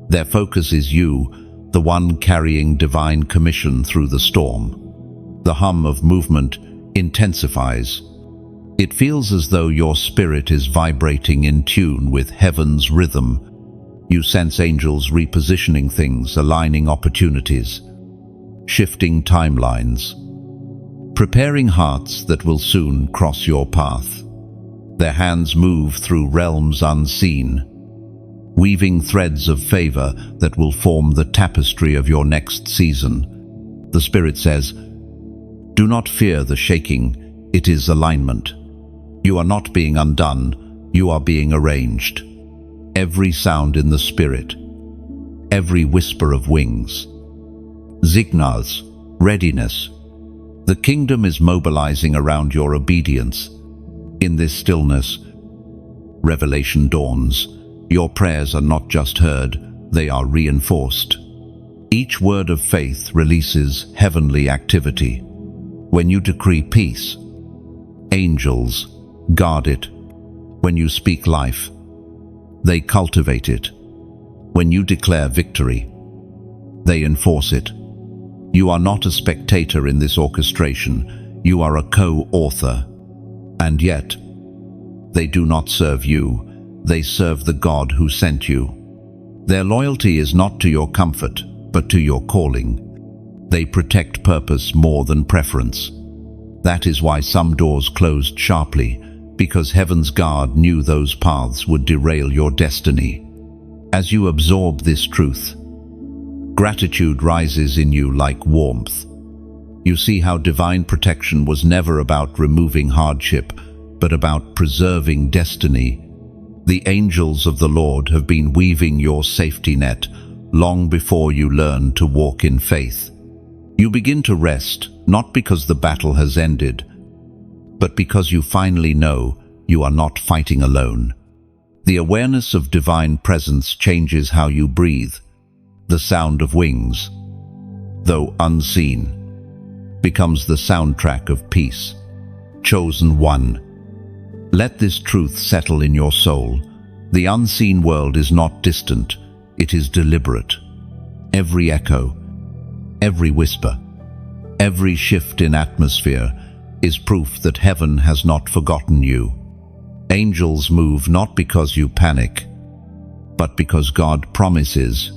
their focus is you, the one carrying divine commission through the storm. The hum of movement intensifies. It feels as though your spirit is vibrating in tune with heaven's rhythm. You sense angels repositioning things, aligning opportunities, shifting timelines, preparing hearts that will soon cross your path. Their hands move through realms unseen, weaving threads of favor that will form the tapestry of your next season. The Spirit says, do not fear the shaking, it is alignment. You are not being undone, you are being arranged. Every sound in the Spirit, every whisper of wings, signals readiness. The kingdom is mobilizing around your obedience. In this stillness, revelation dawns. Your prayers are not just heard, they are reinforced. Each word of faith releases heavenly activity. When you decree peace, angels guard it. When you speak life, they cultivate it. When you declare victory, they enforce it. You are not a spectator in this orchestration, you are a co-author. And yet, they do not serve you, they serve the God who sent you. Their loyalty is not to your comfort, but to your calling. They protect purpose more than preference. That is why some doors closed sharply, because heaven's guard knew those paths would derail your destiny. As you absorb this truth, gratitude rises in you like warmth. You see how divine protection was never about removing hardship, but about preserving destiny. The angels of the Lord have been weaving your safety net long before you learn to walk in faith. You begin to rest, not because the battle has ended, but because you finally know you are not fighting alone. The awareness of divine presence changes how you breathe. The sound of wings, though unseen, becomes the soundtrack of peace. Chosen one. Let this truth settle in your soul. The unseen world is not distant, it is deliberate. Every echo, every whisper, every shift in atmosphere is proof that heaven has not forgotten you. Angels move not because you panic, but because God promises,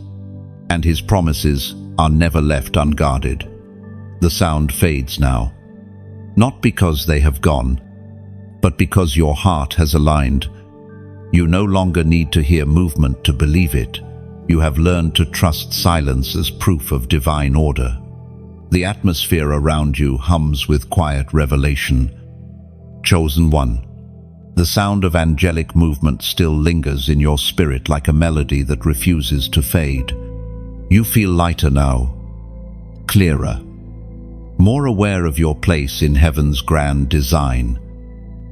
and His promises are never left unguarded. The sound fades now, not because they have gone, but because your heart has aligned. You no longer need to hear movement to believe it. You have learned to trust silence as proof of divine order. The atmosphere around you hums with quiet revelation. Chosen one. The sound of angelic movement still lingers in your spirit like a melody that refuses to fade. You feel lighter now, clearer, more aware of your place in heaven's grand design.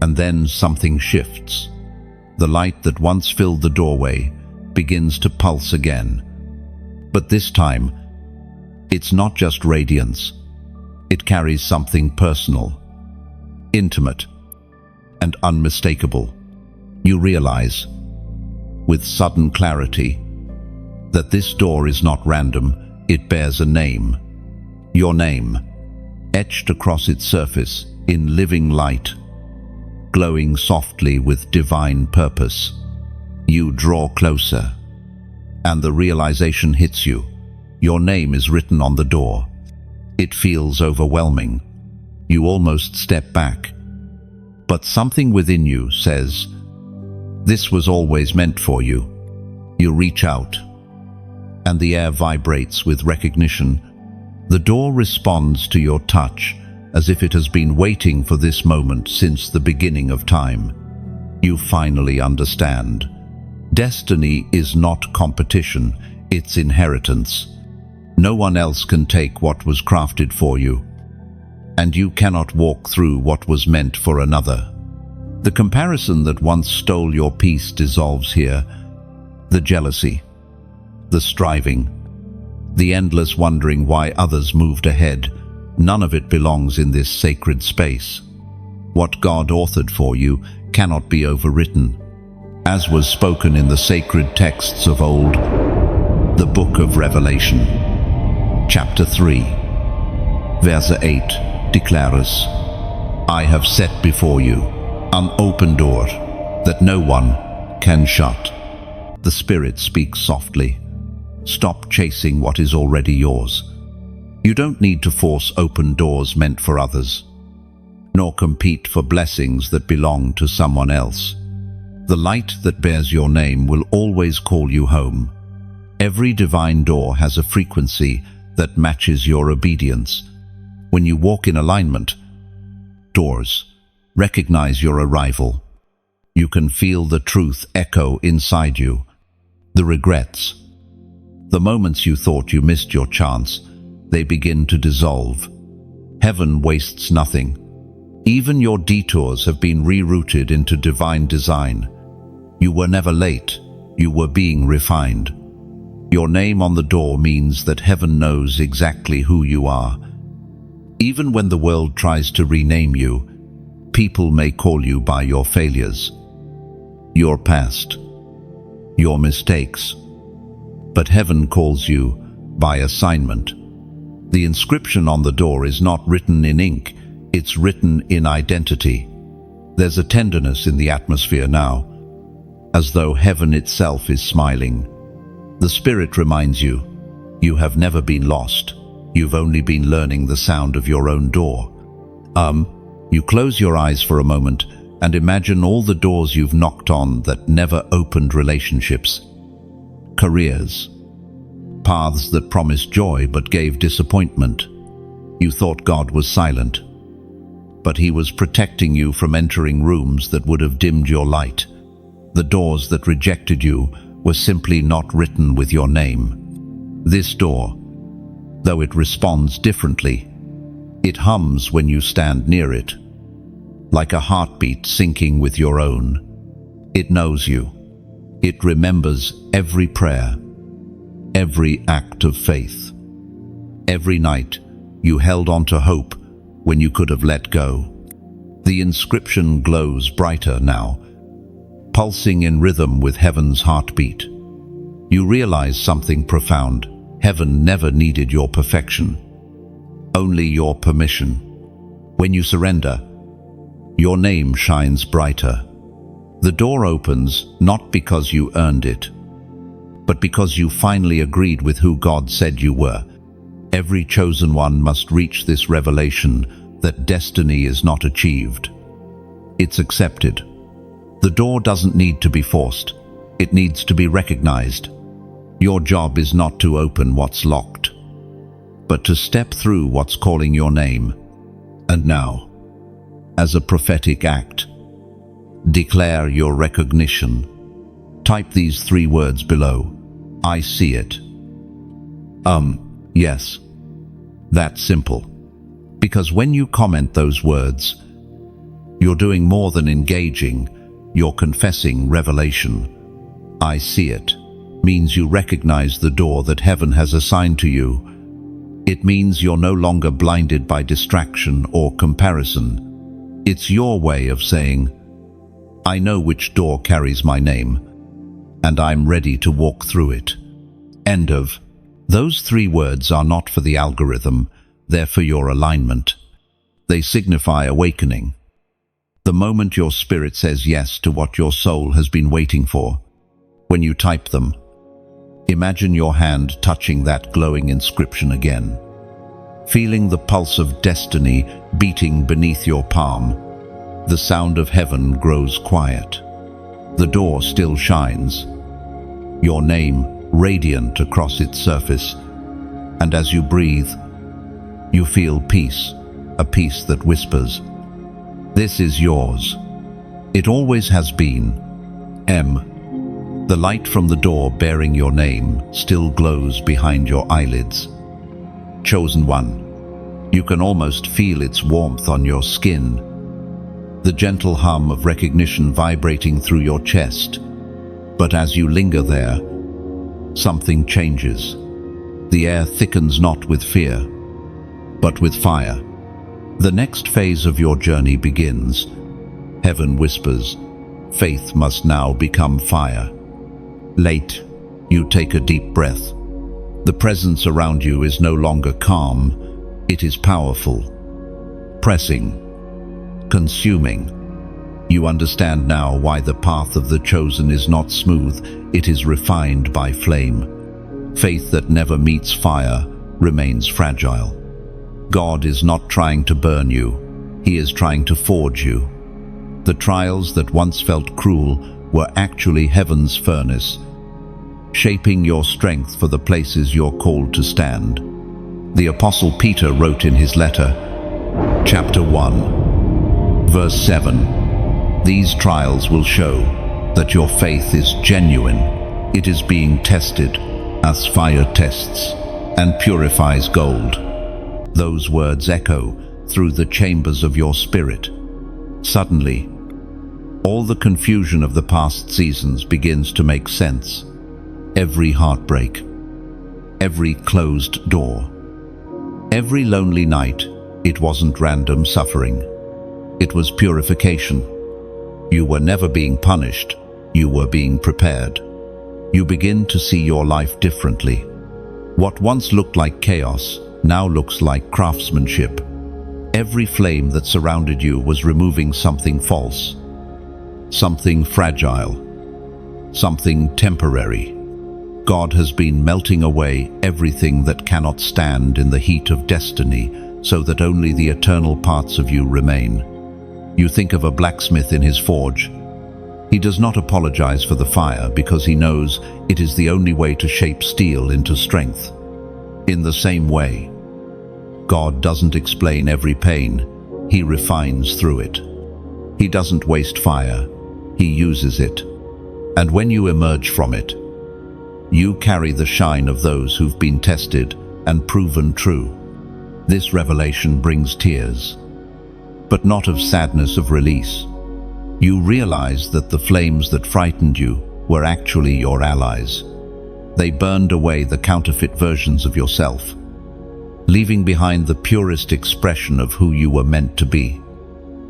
And then something shifts. The light that once filled the doorway begins to pulse again. But this time, it's not just radiance. It carries something personal, intimate, and unmistakable. You realize, with sudden clarity, that this door is not random, it bears a name. Your name, etched across its surface in living light, glowing softly with divine purpose. You draw closer, and the realization hits you. Your name is written on the door. It feels overwhelming. You almost step back. But something within you says, this was always meant for you. You reach out, and the air vibrates with recognition. The door responds to your touch, as if it has been waiting for this moment since the beginning of time. You finally understand. Destiny is not competition, it's inheritance. No one else can take what was crafted for you, and you cannot walk through what was meant for another. The comparison that once stole your peace dissolves here. The jealousy, the striving, the endless wondering why others moved ahead, none of it belongs in this sacred space. What God authored for you cannot be overwritten. As was spoken in the sacred texts of old, the book of Revelation, chapter 3, verse 8, declares, I have set before you an open door that no one can shut. The Spirit speaks softly. Stop chasing what is already yours. You don't need to force open doors meant for others, nor compete for blessings that belong to someone else. The light that bears your name will always call you home. Every divine door has a frequency that matches your obedience. When you walk in alignment, doors recognize your arrival. You can feel the truth echo inside you. The regrets, the moments you thought you missed your chance, they begin to dissolve. Heaven wastes nothing. Even your detours have been rerouted into divine design. You were never late, you were being refined. Your name on the door means that heaven knows exactly who you are. Even when the world tries to rename you, people may call you by your failures, your past, your mistakes. But heaven calls you by assignment. The inscription on the door is not written in ink, it's written in identity. There's a tenderness in the atmosphere now, as though heaven itself is smiling. The Spirit reminds you, you have never been lost. You've only been learning the sound of your own door. You close your eyes for a moment and imagine all the doors you've knocked on that never opened: relationships, careers, paths that promised joy but gave disappointment. You thought God was silent, but He was protecting you from entering rooms that would have dimmed your light. The doors that rejected you were simply not written with your name. This door, though it responds differently, it hums when you stand near it, like a heartbeat syncing with your own. It knows you. It remembers every prayer, every act of faith. Every night you held on to hope when you could have let go. The inscription glows brighter now, pulsing in rhythm with heaven's heartbeat. You realize something profound. Heaven never needed your perfection, only your permission. When you surrender, your name shines brighter. The door opens not because you earned it, but because you finally agreed with who God said you were. Every chosen one must reach this revelation that destiny is not achieved. It's accepted. The door doesn't need to be forced. It needs to be recognized. Your job is not to open what's locked, but to step through what's calling your name. And now, as a prophetic act, declare your recognition. Type these 3 words below. I see it. Yes. That's simple. Because when you comment those words, you're doing more than engaging, you're confessing revelation. I see it means you recognize the door that heaven has assigned to you. It means you're no longer blinded by distraction or comparison. It's your way of saying, I know which door carries my name, and I'm ready to walk through it. End of. Those 3 words are not for the algorithm, they're for your alignment. They signify awakening. The moment your spirit says yes to what your soul has been waiting for. When you type them, imagine your hand touching that glowing inscription again, feeling the pulse of destiny beating beneath your palm. The sound of heaven grows quiet. The door still shines, your name radiant across its surface, and as you breathe, you feel peace, a peace that whispers, this is yours. It always has been. The light from the door bearing your name still glows behind your eyelids. Chosen one, you can almost feel its warmth on your skin, the gentle hum of recognition vibrating through your chest. But as you linger there, something changes. The air thickens not with fear, but with fire. The next phase of your journey begins. Heaven whispers, faith must now become fire. Late, you take a deep breath. The presence around you is no longer calm, it is powerful, pressing, consuming. You understand now why the path of the chosen is not smooth, it is refined by flame. Faith that never meets fire remains fragile. God is not trying to burn you, He is trying to forge you. The trials that once felt cruel were actually heaven's furnace, shaping your strength for the places you're called to stand. The Apostle Peter wrote in his letter, chapter 1, verse 7, these trials will show that your faith is genuine. It is being tested as fire tests and purifies gold. Those words echo through the chambers of your spirit. Suddenly, all the confusion of the past seasons begins to make sense. Every heartbreak, every closed door, every lonely night, it wasn't random suffering. It was purification. You were never being punished, you were being prepared. You begin to see your life differently. What once looked like chaos now looks like craftsmanship. Every flame that surrounded you was removing something false, something fragile, something temporary. God has been melting away everything that cannot stand in the heat of destiny, so that only the eternal parts of you remain. You think of a blacksmith in his forge. He does not apologize for the fire because he knows it is the only way to shape steel into strength. In the same way, God doesn't explain every pain, He refines through it. He doesn't waste fire, He uses it. And when you emerge from it, you carry the shine of those who've been tested and proven true. This revelation brings tears, but not of sadness of release. You realize that the flames that frightened you were actually your allies. They burned away the counterfeit versions of yourself, leaving behind the purest expression of who you were meant to be.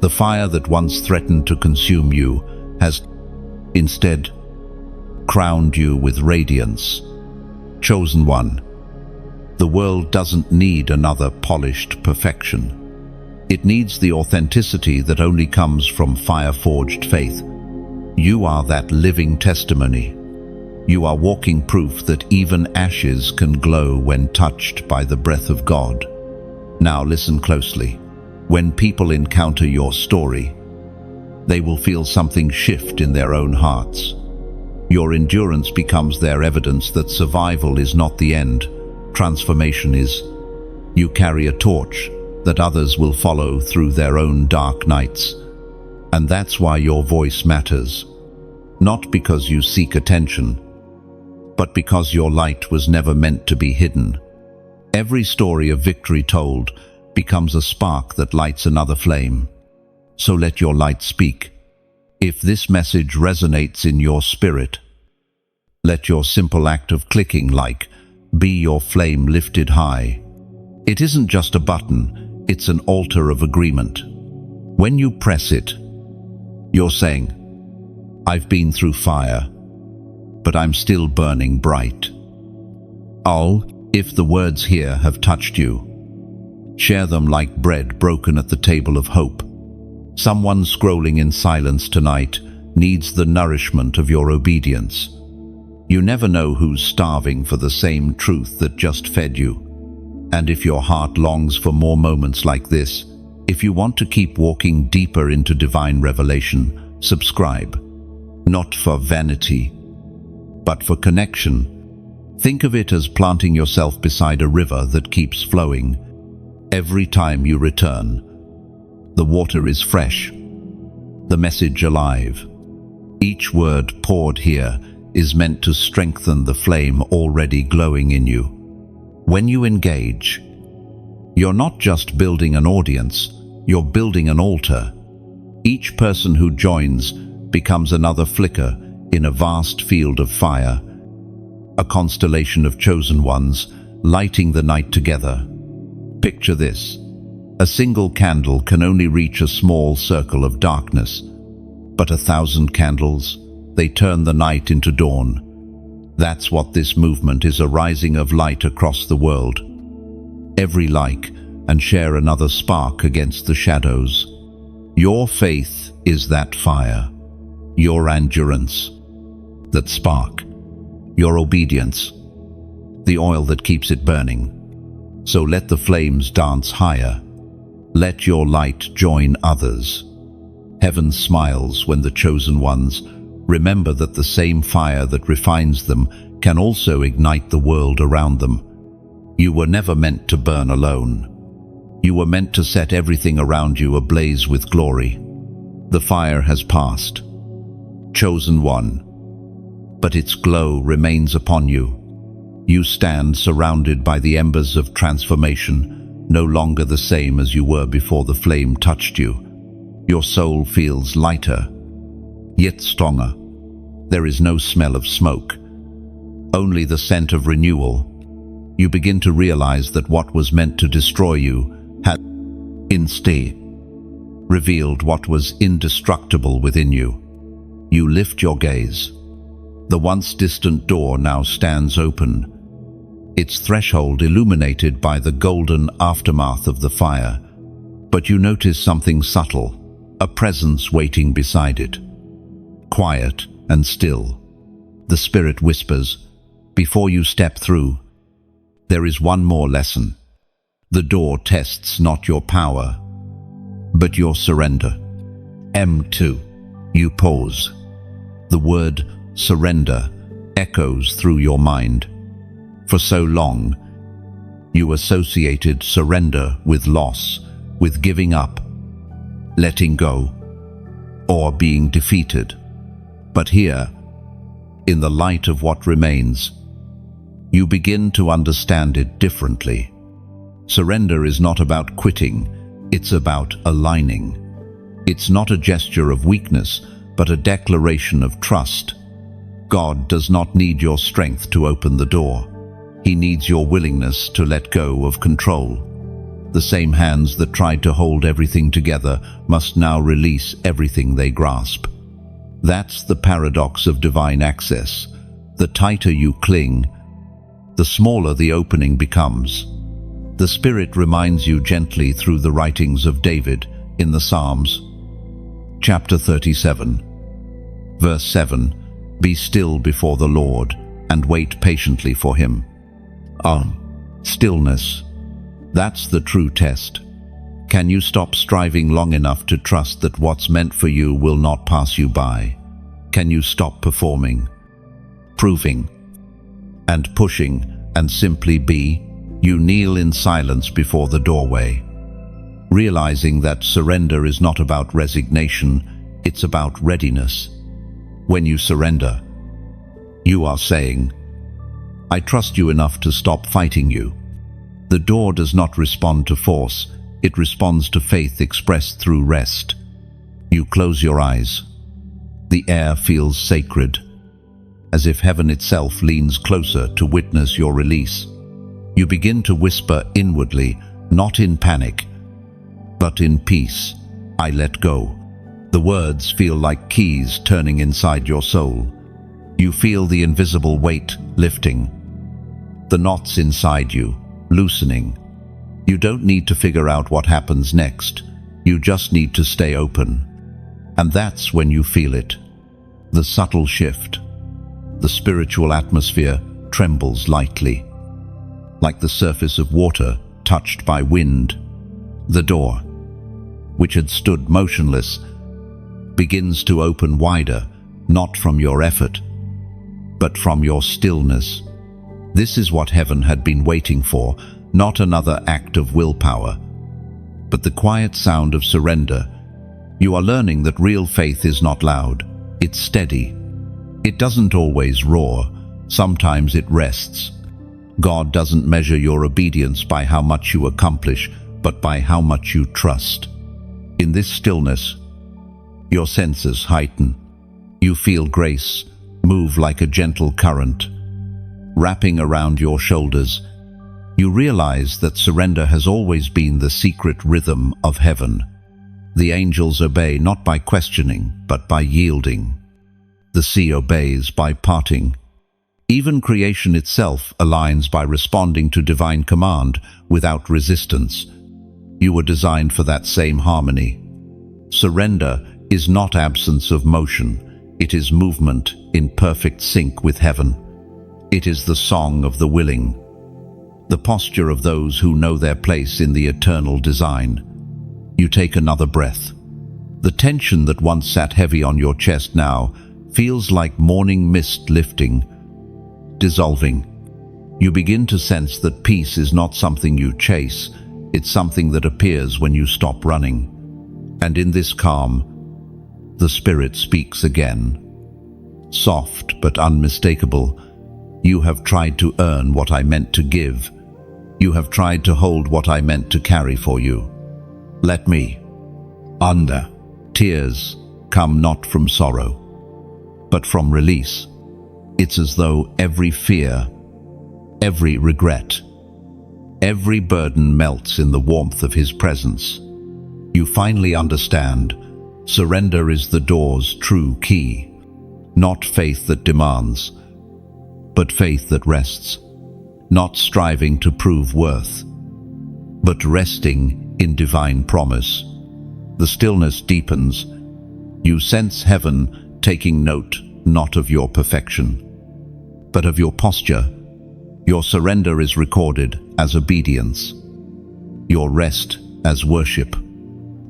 The fire that once threatened to consume you has instead crowned you with radiance. Chosen one, the world doesn't need another polished perfection. It needs the authenticity that only comes from fire-forged faith. You are that living testimony. You are walking proof that even ashes can glow when touched by the breath of God. Now listen closely. When people encounter your story, they will feel something shift in their own hearts. Your endurance becomes their evidence that survival is not the end, transformation is. You carry a torch that others will follow through their own dark nights. And that's why your voice matters. Not because you seek attention, but because your light was never meant to be hidden. Every story of victory told becomes a spark that lights another flame. So let your light speak. If this message resonates in your spirit, let your simple act of clicking like be your flame lifted high. It isn't just a button, it's an altar of agreement. When you press it, you're saying, I've been through fire, but I'm still burning bright. Oh, if the words here have touched you, share them like bread broken at the table of hope. Someone scrolling in silence tonight needs the nourishment of your obedience. You never know who's starving for the same truth that just fed you. And if your heart longs for more moments like this, if you want to keep walking deeper into divine revelation, subscribe. Not for vanity, but for connection. Think of it as planting yourself beside a river that keeps flowing. Every time you return, the water is fresh, the message alive. Each word poured here is meant to strengthen the flame already glowing in you. When you engage, you're not just building an audience, you're building an altar. Each person who joins becomes another flicker in a vast field of fire, a constellation of chosen ones lighting the night together. Picture this. A single candle can only reach a small circle of darkness, but 1,000 candles, they turn the night into dawn. That's what this movement is, a rising of light across the world. Every like and share another spark against the shadows. Your faith is that fire, your endurance, that spark, your obedience, the oil that keeps it burning. So let the flames dance higher. Let your light join others. Heaven smiles when the chosen ones remember that the same fire that refines them can also ignite the world around them. You were never meant to burn alone. You were meant to set everything around you ablaze with glory. The fire has passed. Chosen one. But its glow remains upon you. You stand surrounded by the embers of transformation, no longer the same as you were before the flame touched you. Your soul feels lighter, yet stronger. There is no smell of smoke, only the scent of renewal. You begin to realize that what was meant to destroy you had instead revealed what was indestructible within you. You lift your gaze. The once distant door now stands open, its threshold illuminated by the golden aftermath of the fire. But you notice something subtle, a presence waiting beside it. Quiet and still, the Spirit whispers, before you step through, there is one more lesson. The door tests not your power, but your surrender. M2. You pause. The word surrender echoes through your mind. For so long, you associated surrender with loss, with giving up, letting go, or being defeated. But here, in the light of what remains, you begin to understand it differently. Surrender is not about quitting, it's about aligning. It's not a gesture of weakness, but a declaration of trust. God does not need your strength to open the door. He needs your willingness to let go of control. The same hands that tried to hold everything together must now release everything they grasp. That's the paradox of divine access. The tighter you cling, the smaller the opening becomes. The Spirit reminds you gently through the writings of David in the Psalms. Chapter 37, verse 7, "Be still before the Lord, and wait patiently for Him." Stillness. That's the true test. Can you stop striving long enough to trust that what's meant for you will not pass you by? Can you stop performing, proving, and pushing, and simply be? You kneel in silence before the doorway, realizing that surrender is not about resignation, it's about readiness. When you surrender, you are saying, "I trust you enough to stop fighting you." The door does not respond to force, it responds to faith expressed through rest. You close your eyes. The air feels sacred, as if heaven itself leans closer to witness your release. You begin to whisper inwardly, not in panic, but in peace, "I let go." The words feel like keys turning inside your soul. You feel the invisible weight lifting, the knots inside you loosening. You don't need to figure out what happens next. You just need to stay open. And that's when you feel it. The subtle shift. The spiritual atmosphere trembles lightly, like the surface of water touched by wind. The door, which had stood motionless, begins to open wider, not from your effort, but from your stillness. This is what heaven had been waiting for, not another act of willpower, but the quiet sound of surrender. You are learning that real faith is not loud, it's steady. It doesn't always roar, sometimes it rests. God doesn't measure your obedience by how much you accomplish, but by how much you trust. In this stillness, your senses heighten. You feel grace move like a gentle current, wrapping around your shoulders. You realize that surrender has always been the secret rhythm of heaven. The angels obey not by questioning, but by yielding. The sea obeys by parting. Even creation itself aligns by responding to divine command without resistance. You were designed for that same harmony. Surrender is not absence of motion, it is movement in perfect sync with heaven. It is the song of the willing, the posture of those who know their place in the eternal design. You take another breath. The tension that once sat heavy on your chest now feels like morning mist lifting, dissolving. You begin to sense that peace is not something you chase, it's something that appears when you stop running. And in this calm, the Spirit speaks again. Soft but unmistakable. "You have tried to earn what I meant to give. You have tried to hold what I meant to carry for you. Let me." Under. Tears come not from sorrow, but from release. It's as though every fear, every regret, every burden melts in the warmth of His presence. You finally understand, surrender is the door's true key. Not faith that demands, but faith that rests. Not striving to prove worth, but resting in divine promise. The stillness deepens. You sense heaven taking note not of your perfection, but of your posture. Your surrender is recorded as obedience, your rest as worship.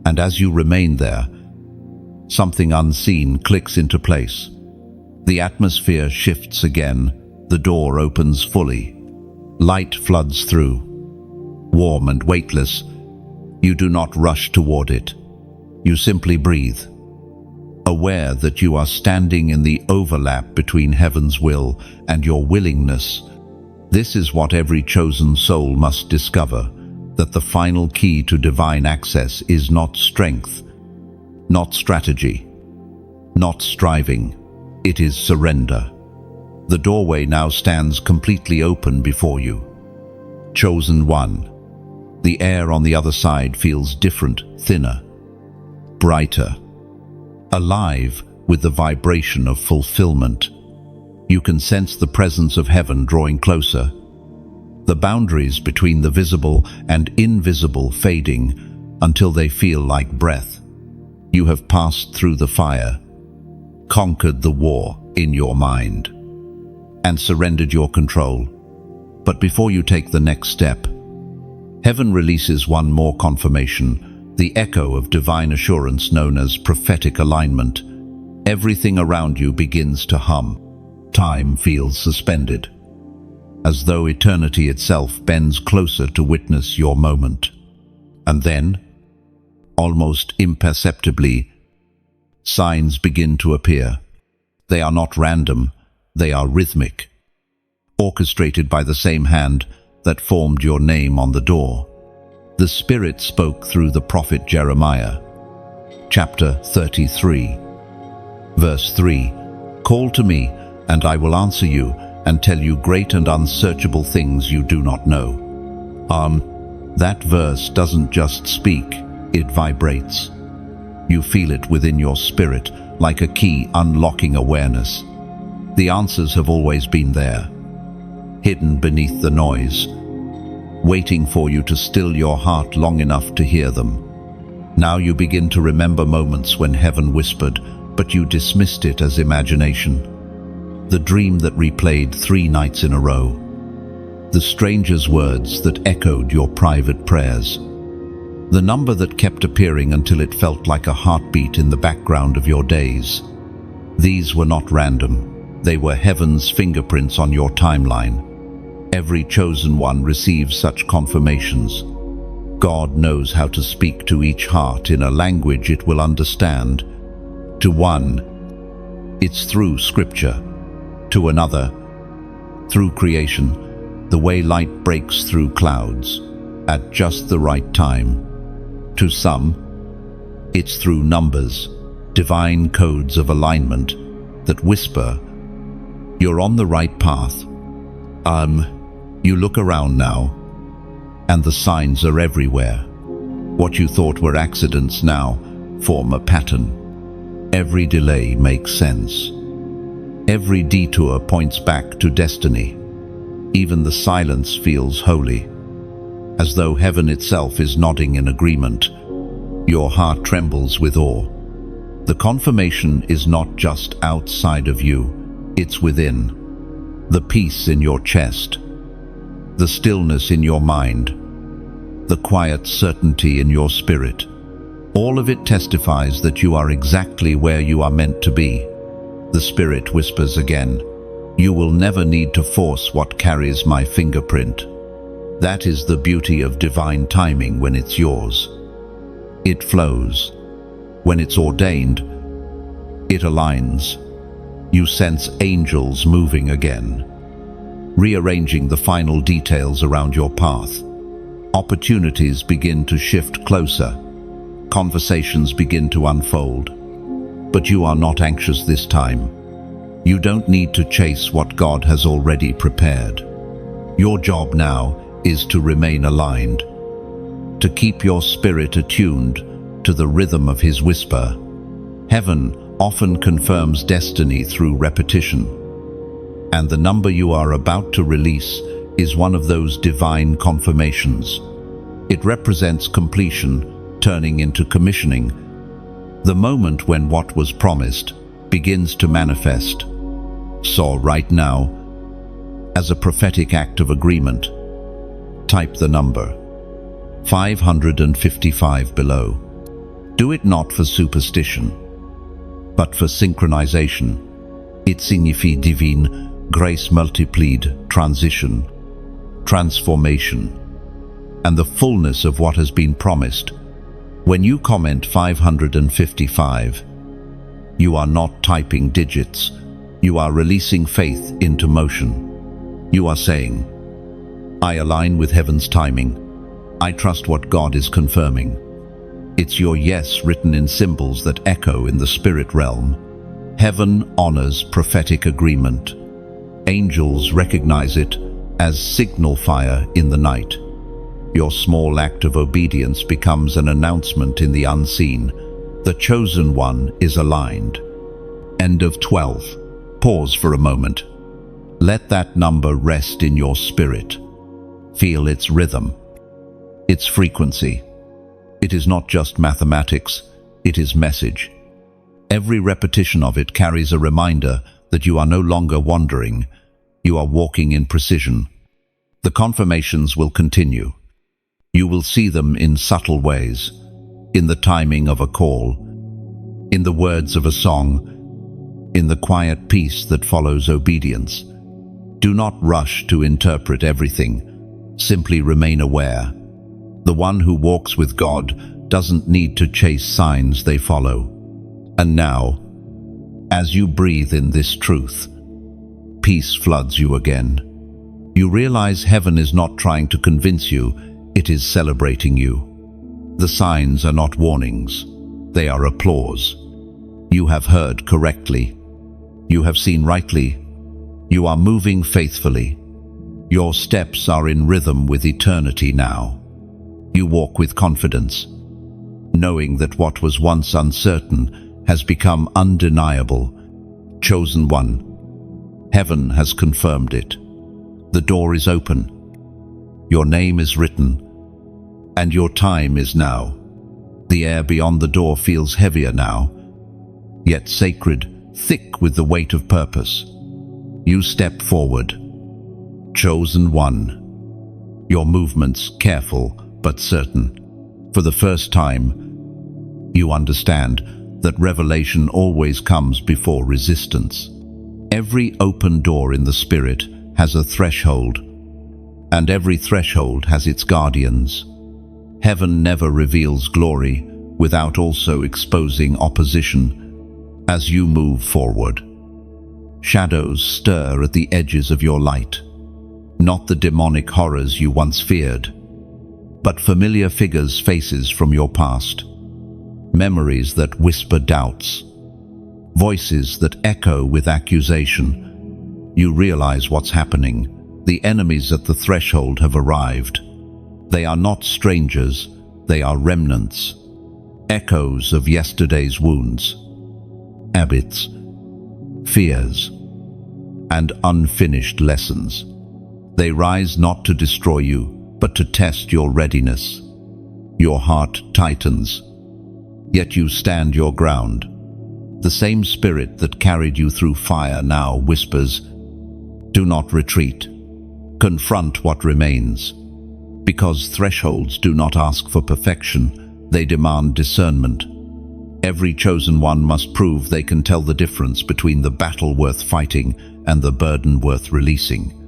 And as you remain there, something unseen clicks into place. The atmosphere shifts again. The door opens fully. Light floods through. Warm and weightless, you do not rush toward it. You simply breathe, aware that you are standing in the overlap between heaven's will and your willingness. This is what every chosen soul must discover, that the final key to divine access is not strength, not strategy, not striving. It is surrender. The doorway now stands completely open before you. Chosen one. The air on the other side feels different, thinner, brighter, alive with the vibration of fulfillment. You can sense the presence of heaven drawing closer, the boundaries between the visible and invisible fading until they feel like breath. You have passed through the fire, conquered the war in your mind, and surrendered your control. But before you take the next step, heaven releases one more confirmation, the echo of divine assurance known as prophetic alignment. Everything around you begins to hum. Time feels suspended, as though eternity itself bends closer to witness your moment. And then, almost imperceptibly, signs begin to appear. They are not random, they are rhythmic, orchestrated by the same hand that formed your name on the door. The Spirit spoke through the prophet Jeremiah. Chapter 33, verse 3. Call to me, and I will answer you, and tell you great and unsearchable things you do not know. That verse doesn't just speak, it vibrates. You feel it within your spirit, like a key unlocking awareness. The answers have always been there, hidden beneath the noise, waiting for you to still your heart long enough to hear them. Now you begin to remember moments when heaven whispered, but you dismissed it as imagination. The dream that replayed 3 nights in a row. The stranger's words that echoed your private prayers. The number that kept appearing until it felt like a heartbeat in the background of your days. These were not random. They were heaven's fingerprints on your timeline. Every chosen one receives such confirmations. God knows how to speak to each heart in a language it will understand. To one, it's through Scripture. To another, through creation, the way light breaks through clouds at just the right time. To some, it's through numbers, divine codes of alignment that whisper, you're on the right path. You look around now, and the signs are everywhere. What you thought were accidents now form a pattern. Every delay makes sense. Every detour points back to destiny. Even the silence feels holy, as though heaven itself is nodding in agreement. Your heart trembles with awe. The confirmation is not just outside of you, it's within. The peace in your chest, the stillness in your mind, the quiet certainty in your spirit. All of it testifies that you are exactly where you are meant to be. The Spirit whispers again, you will never need to force what carries my fingerprint. That is the beauty of divine timing when it's yours. It flows. When it's ordained, it aligns. You sense angels moving again, rearranging the final details around your path. Opportunities begin to shift closer. Conversations begin to unfold. But you are not anxious this time. You don't need to chase what God has already prepared. Your job now is to remain aligned, to keep your spirit attuned to the rhythm of His whisper. Heaven often confirms destiny through repetition, and the number you are about to release is one of those divine confirmations. It represents completion turning into commissioning, the moment when what was promised begins to manifest. So right now, as a prophetic act of agreement, type the number 555 below. Do it not for superstition, but for synchronization. It signifie divine, grace multiplied, transition, transformation, and the fullness of what has been promised. When you comment 555, you are not typing digits. You are releasing faith into motion. You are saying, I align with heaven's timing. I trust what God is confirming. It's your yes written in symbols that echo in the spirit realm. Heaven honors prophetic agreement. Angels recognize it as signal fire in the night. Your small act of obedience becomes an announcement in the unseen. The chosen one is aligned. End of 12. Pause for a moment. Let that number rest in your spirit. Feel its rhythm, its frequency. It is not just mathematics, it is message. Every repetition of it carries a reminder that you are no longer wandering, you are walking in precision. The confirmations will continue. You will see them in subtle ways, in the timing of a call, in the words of a song, in the quiet peace that follows obedience. Do not rush to interpret everything. Simply remain aware. The one who walks with God doesn't need to chase signs they follow. And now, as you breathe in this truth, peace floods you again. You realize heaven is not trying to convince you, it is celebrating you. The signs are not warnings, they are applause. You have heard correctly. You have seen rightly. You are moving faithfully. Your steps are in rhythm with eternity now. You walk with confidence, knowing that what was once uncertain has become undeniable. Chosen one, heaven has confirmed it. The door is open. Your name is written, and your time is now. The air beyond the door feels heavier now, yet sacred, thick with the weight of purpose. You step forward. Chosen one. Your movements careful but certain. For the first time, you understand that revelation always comes before resistance. Every open door in the spirit has a threshold, and every threshold has its guardians. Heaven never reveals glory without also exposing opposition. As you move forward, shadows stir at the edges of your light. Not the demonic horrors you once feared, but familiar figures, faces from your past. Memories that whisper doubts. Voices that echo with accusation. You realize what's happening. The enemies at the threshold have arrived. They are not strangers, they are remnants. Echoes of yesterday's wounds. Habits, fears, and unfinished lessons. They rise not to destroy you, but to test your readiness. Your heart tightens, yet you stand your ground. The same spirit that carried you through fire now whispers, do not retreat. Confront what remains. Because thresholds do not ask for perfection, they demand discernment. Every chosen one must prove they can tell the difference between the battle worth fighting and the burden worth releasing.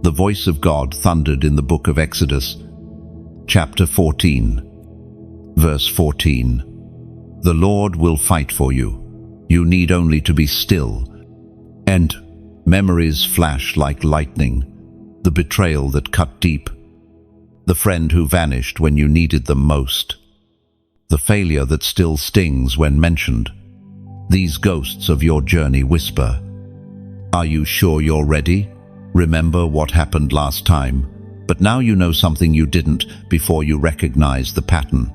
The voice of God thundered in the book of Exodus, chapter 14, verse 14. The Lord will fight for you. You need only to be still. And memories flash like lightning. The betrayal that cut deep. The friend who vanished when you needed them most. The failure that still stings when mentioned. These ghosts of your journey whisper, are you sure you're ready? Remember what happened last time, but now you know something you didn't before you recognize the pattern.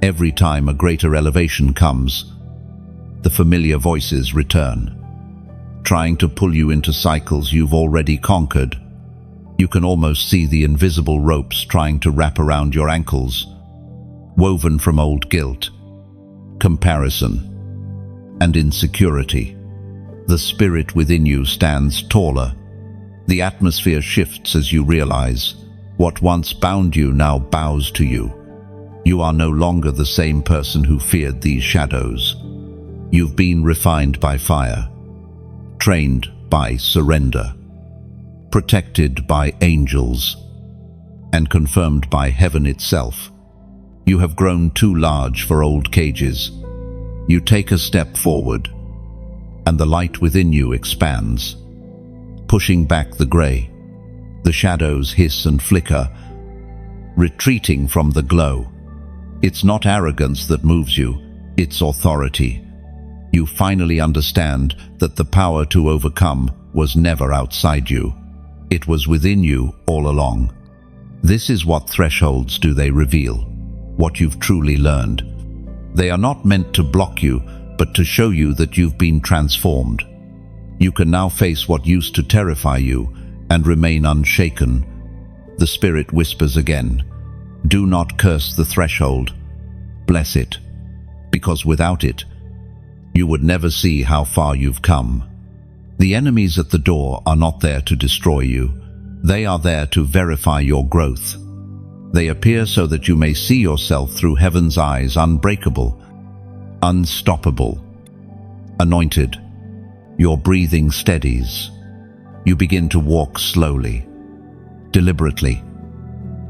Every time a greater elevation comes, the familiar voices return, trying to pull you into cycles you've already conquered. You can almost see the invisible ropes trying to wrap around your ankles, woven from old guilt, comparison, and insecurity. The spirit within you stands taller. The atmosphere shifts as you realize what once bound you now bows to you. You are no longer the same person who feared these shadows. You've been refined by fire, trained by surrender, protected by angels, and confirmed by heaven itself. You have grown too large for old cages. You take a step forward, and the light within you expands, pushing back the grey. The shadows hiss and flicker, retreating from the glow. It's not arrogance that moves you, it's authority. You finally understand that the power to overcome was never outside you. It was within you all along. This is what thresholds do they reveal, what you've truly learned. They are not meant to block you, but to show you that you've been transformed. You can now face what used to terrify you and remain unshaken. The Spirit whispers again, "Do not curse the threshold. Bless it, because without it, you would never see how far you've come." The enemies at the door are not there to destroy you. They are there to verify your growth. They appear so that you may see yourself through heaven's eyes, unbreakable, unstoppable, anointed. Your breathing steadies. You begin to walk slowly, deliberately,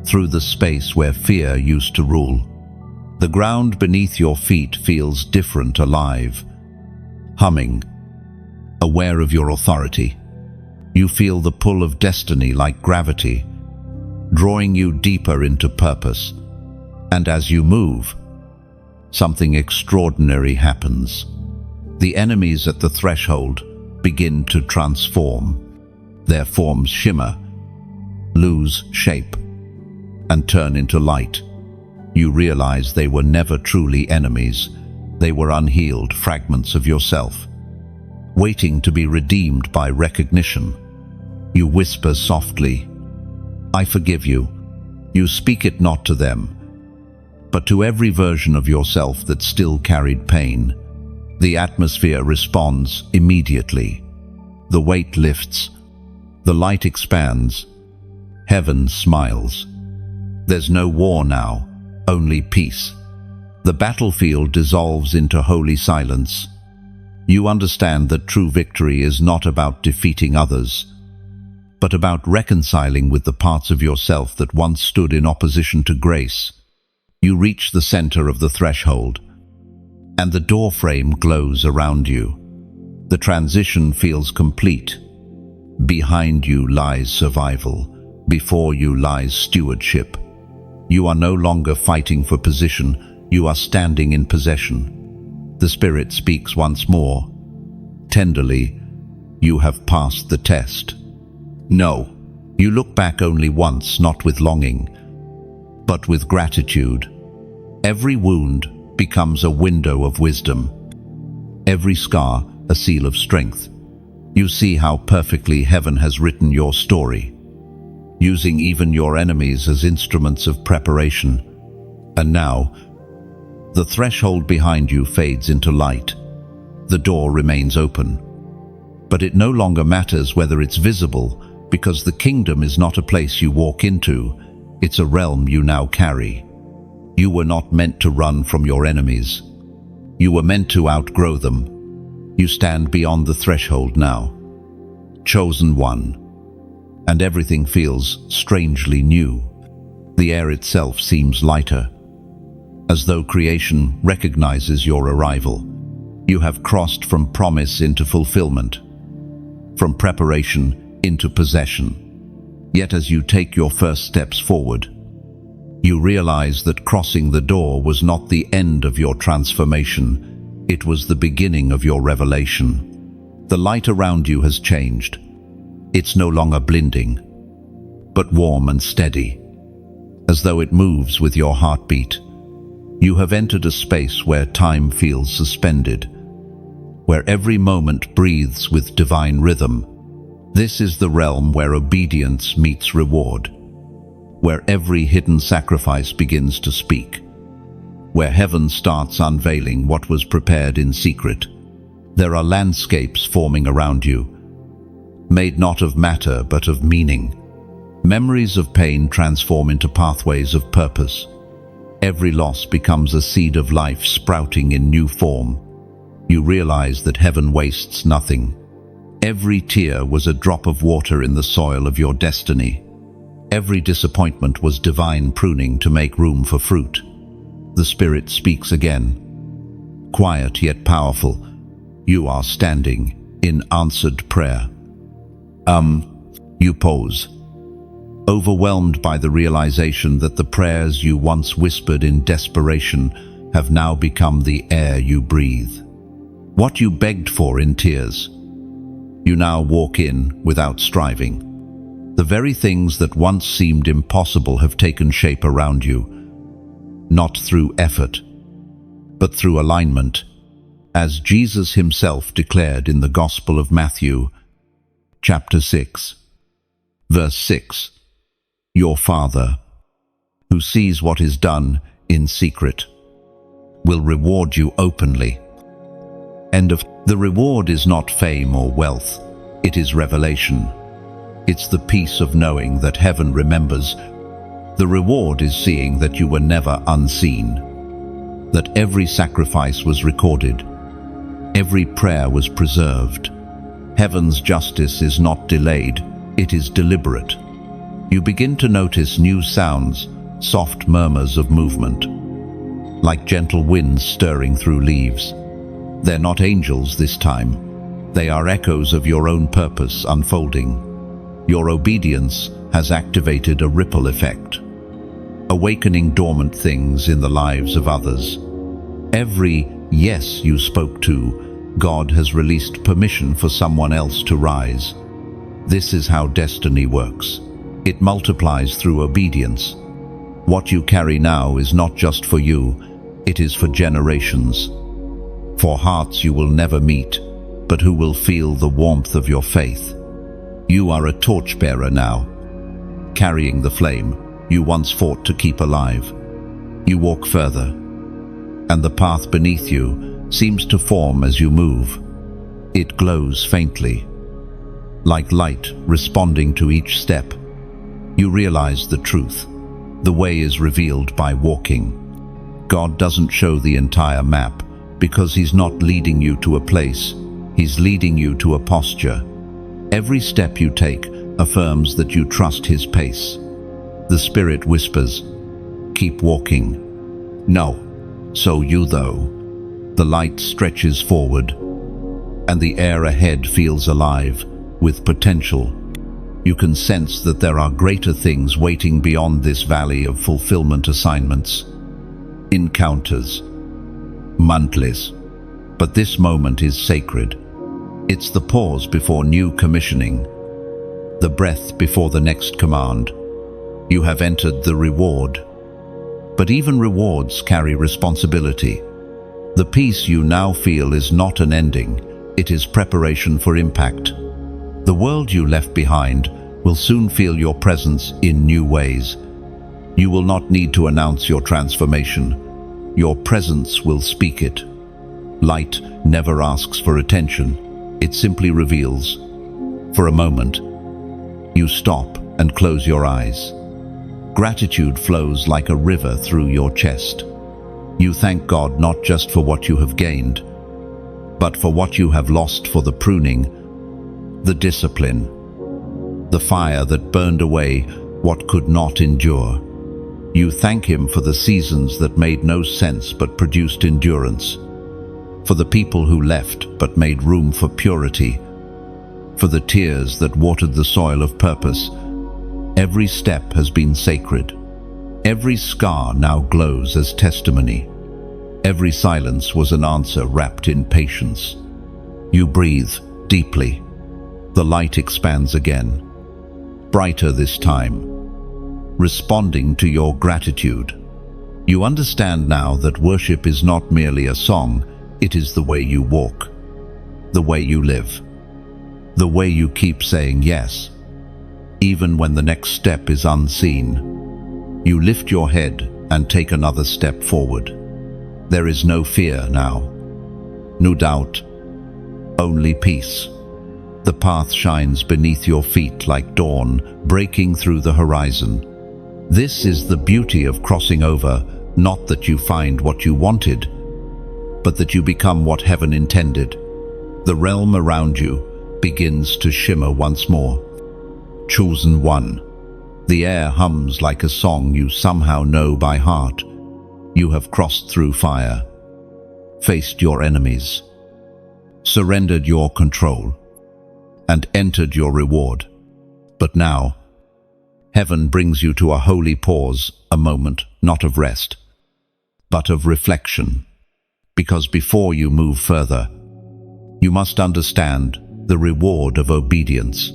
through the space where fear used to rule. The ground beneath your feet feels different, alive, humming, aware of your authority. You feel the pull of destiny like gravity, drawing you deeper into purpose. And as you move, something extraordinary happens. The enemies at the threshold begin to transform. Their forms shimmer, lose shape, and turn into light. You realize they were never truly enemies. They were unhealed fragments of yourself, waiting to be redeemed by recognition. You whisper softly, "I forgive you." You speak it not to them, but to every version of yourself that still carried pain. The atmosphere responds immediately. The weight lifts, the light expands, heaven smiles. There's no war now, only peace. The battlefield dissolves into holy silence. You understand that true victory is not about defeating others, but about reconciling with the parts of yourself that once stood in opposition to grace. You reach the center of the threshold, and the doorframe glows around you. The transition feels complete. Behind you lies survival. Before you lies stewardship. You are no longer fighting for position. You are standing in possession. The Spirit speaks once more. Tenderly, you have passed the test. No, you look back only once, not with longing, but with gratitude. Every wound becomes a window of wisdom. Every scar a seal of strength. You see how perfectly heaven has written your story, using even your enemies as instruments of preparation. And now, the threshold behind you fades into light. The door remains open. But it no longer matters whether it's visible, because the kingdom is not a place you walk into, it's a realm you now carry. You were not meant to run from your enemies. You were meant to outgrow them. You stand beyond the threshold now, chosen one, and everything feels strangely new. The air itself seems lighter, as though creation recognizes your arrival. You have crossed from promise into fulfillment, from preparation into possession. Yet as you take your first steps forward, you realize that crossing the door was not the end of your transformation, it was the beginning of your revelation. The light around you has changed. It's no longer blinding, but warm and steady, as though it moves with your heartbeat. You have entered a space where time feels suspended, where every moment breathes with divine rhythm. This is the realm where obedience meets reward, where every hidden sacrifice begins to speak, where heaven starts unveiling what was prepared in secret. There are landscapes forming around you, made not of matter but of meaning. Memories of pain transform into pathways of purpose. Every loss becomes a seed of life sprouting in new form. You realize that heaven wastes nothing. Every tear was a drop of water in the soil of your destiny. Every disappointment was divine pruning to make room for fruit. The Spirit speaks again. Quiet yet powerful, you are standing in answered prayer. You pause, overwhelmed by the realization that the prayers you once whispered in desperation have now become the air you breathe. What you begged for in tears, you now walk in without striving. The very things that once seemed impossible have taken shape around you, not through effort, but through alignment, as Jesus himself declared in the Gospel of Matthew, chapter 6, verse 6. Your Father, who sees what is done in secret, will reward you openly. The reward is not fame or wealth, it is revelation. It's the peace of knowing that heaven remembers. The reward is seeing that you were never unseen, that every sacrifice was recorded, every prayer was preserved. Heaven's justice is not delayed, it is deliberate. You begin to notice new sounds, soft murmurs of movement, like gentle winds stirring through leaves. They're not angels this time. They are echoes of your own purpose unfolding. Your obedience has activated a ripple effect, awakening dormant things in the lives of others. Every yes you spoke to, God has released permission for someone else to rise. This is how destiny works. It multiplies through obedience. What you carry now is not just for you, it is for generations. For hearts you will never meet, but who will feel the warmth of your faith. You are a torchbearer now, carrying the flame you once fought to keep alive. You walk further, and the path beneath you seems to form as you move. It glows faintly, like light responding to each step. You realize the truth. The way is revealed by walking. God doesn't show the entire map because He's not leading you to a place. He's leading you to a posture. Every step you take affirms that you trust His pace. The Spirit whispers, keep walking. No, so you though. The light stretches forward, and the air ahead feels alive with potential. You can sense that there are greater things waiting beyond this valley of fulfillment assignments. Encounters, mantles. But this moment is sacred. It's the pause before new commissioning, the breath before the next command. You have entered the reward. But even rewards carry responsibility. The peace you now feel is not an ending, it is preparation for impact. The world you left behind will soon feel your presence in new ways. You will not need to announce your transformation. Your presence will speak it. Light never asks for attention, it simply reveals. For a moment, you stop and close your eyes. Gratitude flows like a river through your chest. You thank God not just for what you have gained, but for what you have lost for the pruning, the discipline, the fire that burned away what could not endure. You thank Him for the seasons that made no sense but produced endurance, for the people who left but made room for purity, for the tears that watered the soil of purpose. Every step has been sacred. Every scar now glows as testimony. Every silence was an answer wrapped in patience. You breathe deeply. The light expands again, brighter this time, responding to your gratitude. You understand now that worship is not merely a song, it is the way you walk, the way you live, the way you keep saying yes, even when the next step is unseen. You lift your head and take another step forward. There is no fear now, no doubt, only peace. The path shines beneath your feet like dawn, breaking through the horizon. This is the beauty of crossing over, not that you find what you wanted, but that you become what heaven intended. The realm around you begins to shimmer once more. Chosen one. The air hums like a song you somehow know by heart. You have crossed through fire, faced your enemies, surrendered your control, and entered your reward. But now, heaven brings you to a holy pause, a moment not of rest, but of reflection. Because before you move further, you must understand the reward of obedience.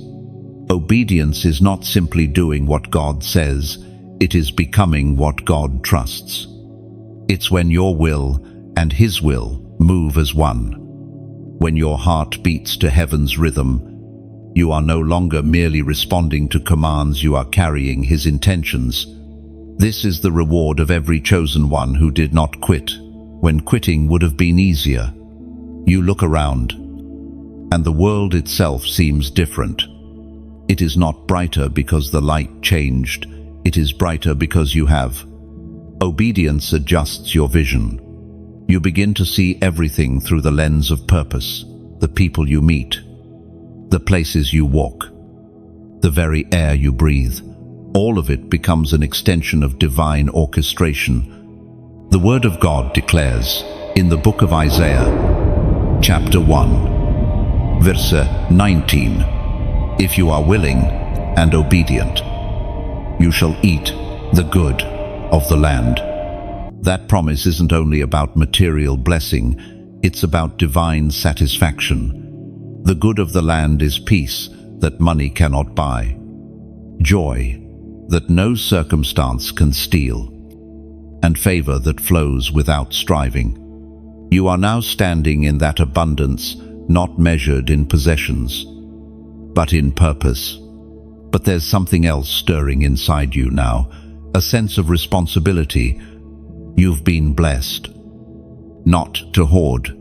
Obedience is not simply doing what God says, it is becoming what God trusts. It's when your will and His will move as one. When your heart beats to heaven's rhythm, you are no longer merely responding to commands, you are carrying His intentions. This is the reward of every chosen one who did not quit, when quitting would have been easier. You look around, and the world itself seems different. It is not brighter because the light changed, it is brighter because you have. Obedience adjusts your vision. You begin to see everything through the lens of purpose, the people you meet, the places you walk, the very air you breathe. All of it becomes an extension of divine orchestration. The Word of God declares in the book of Isaiah, chapter 1, verse 19, "If you are willing and obedient, you shall eat the good of the land." That promise isn't only about material blessing, it's about divine satisfaction. The good of the land is peace that money cannot buy, joy that no circumstance can steal, and favor that flows without striving. You are now standing in that abundance, not measured in possessions, but in purpose. But there's something else stirring inside you now, a sense of responsibility. You've been blessed, not to hoard,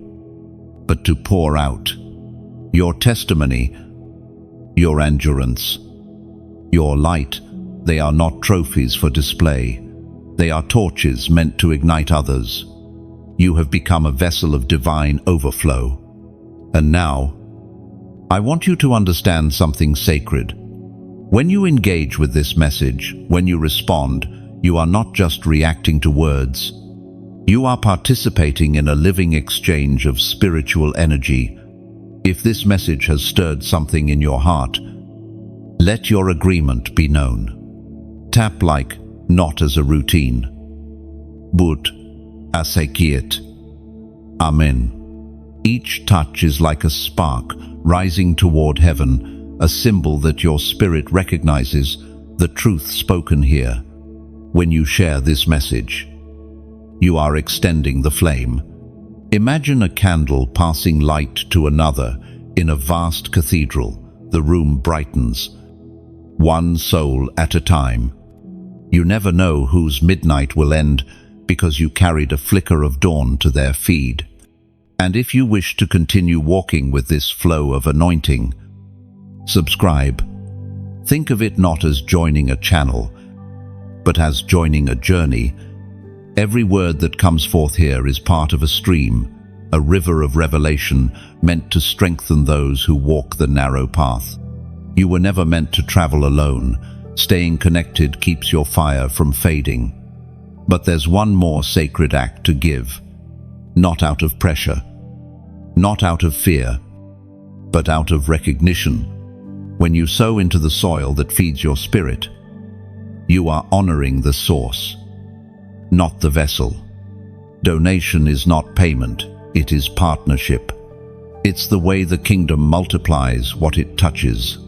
but to pour out. Your testimony, your endurance, your light, they are not trophies for display. They are torches meant to ignite others. You have become a vessel of divine overflow. And now, I want you to understand something sacred. When you engage with this message, when you respond, you are not just reacting to words. You are participating in a living exchange of spiritual energy. If this message has stirred something in your heart, let your agreement be known. Tap like, not as a routine, but as a kiet. Amen. Each touch is like a spark rising toward heaven, a symbol that your spirit recognizes the truth spoken here. When you share this message, you are extending the flame. Imagine a candle passing light to another in a vast cathedral. The room brightens, one soul at a time. You never know whose midnight will end because you carried a flicker of dawn to their feed. And if you wish to continue walking with this flow of anointing, subscribe. Think of it not as joining a channel, but as joining a journey. Every word that comes forth here is part of a stream, a river of revelation meant to strengthen those who walk the narrow path. You were never meant to travel alone. Staying connected keeps your fire from fading. But there's one more sacred act to give, not out of pressure, not out of fear, but out of recognition. When you sow into the soil that feeds your spirit, you are honoring the source, not the vessel. Donation is not payment, it is partnership. It's the way the kingdom multiplies what it touches.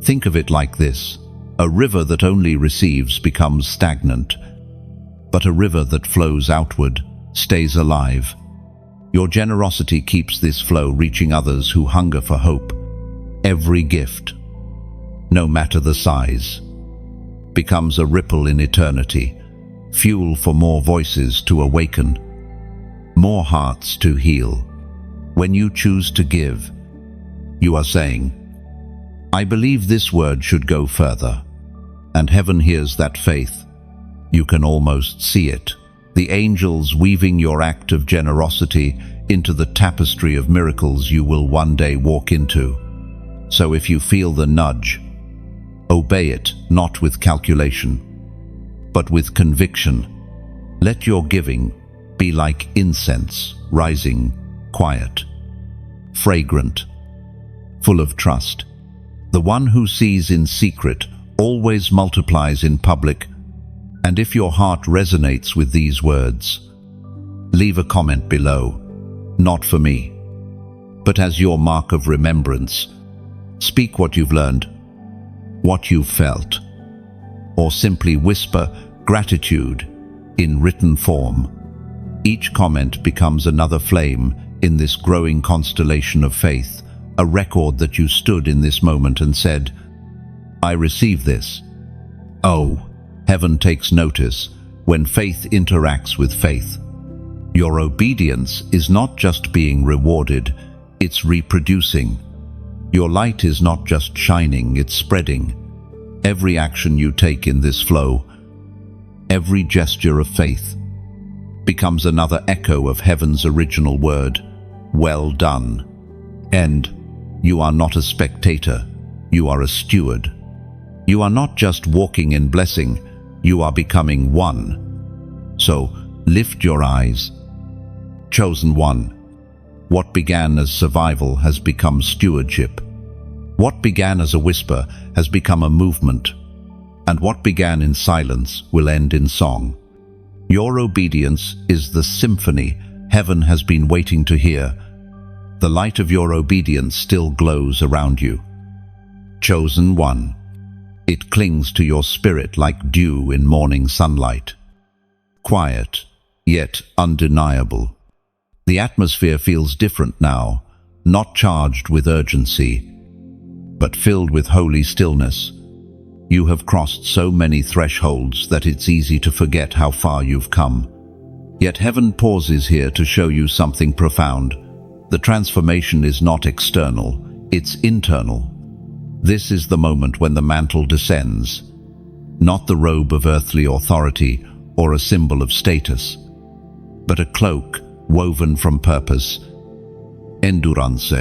Think of it like this: a river that only receives becomes stagnant, but a river that flows outward stays alive. Your generosity keeps this flow reaching others who hunger for hope. Every gift, no matter the size, becomes a ripple in eternity, fuel for more voices to awaken, more hearts to heal. When you choose to give, you are saying, "I believe this word should go further," and heaven hears that faith. You can almost see it. the angels weaving your act of generosity into the tapestry of miracles you will one day walk into. So if you feel the nudge, obey it, not with calculation, but with conviction. Let your giving be like incense, rising, quiet, fragrant, full of trust. The one who sees in secret always multiplies in public. And if your heart resonates with these words, leave a comment below, not for me, but as your mark of remembrance. Speak what you've learned, what you've felt, or simply whisper gratitude in written form. Each comment becomes another flame in this growing constellation of faith, a record that you stood in this moment and said, I receive this. Oh, heaven takes notice when faith interacts with faith. Your obedience is not just being rewarded, it's reproducing. Your light is not just shining, it's spreading. Every action you take in this flow, every gesture of faith, becomes another echo of heaven's original word, well done. And you are not a spectator, you are a steward. You are not just walking in blessing, you are becoming one. So lift your eyes. Chosen one. What began as survival has become stewardship. What began as a whisper has become a movement. And what began in silence will end in song. Your obedience is the symphony heaven has been waiting to hear. The light of your obedience still glows around you. Chosen one. It clings to your spirit like dew in morning sunlight. Quiet, yet undeniable. The atmosphere feels different now, not charged with urgency, but filled with holy stillness. You have crossed so many thresholds that it's easy to forget how far you've come. Yet heaven pauses here to show you something profound. The transformation is not external, it's internal. This is the moment when the mantle descends, not the robe of earthly authority or a symbol of status, but a cloak woven from purpose, endurance,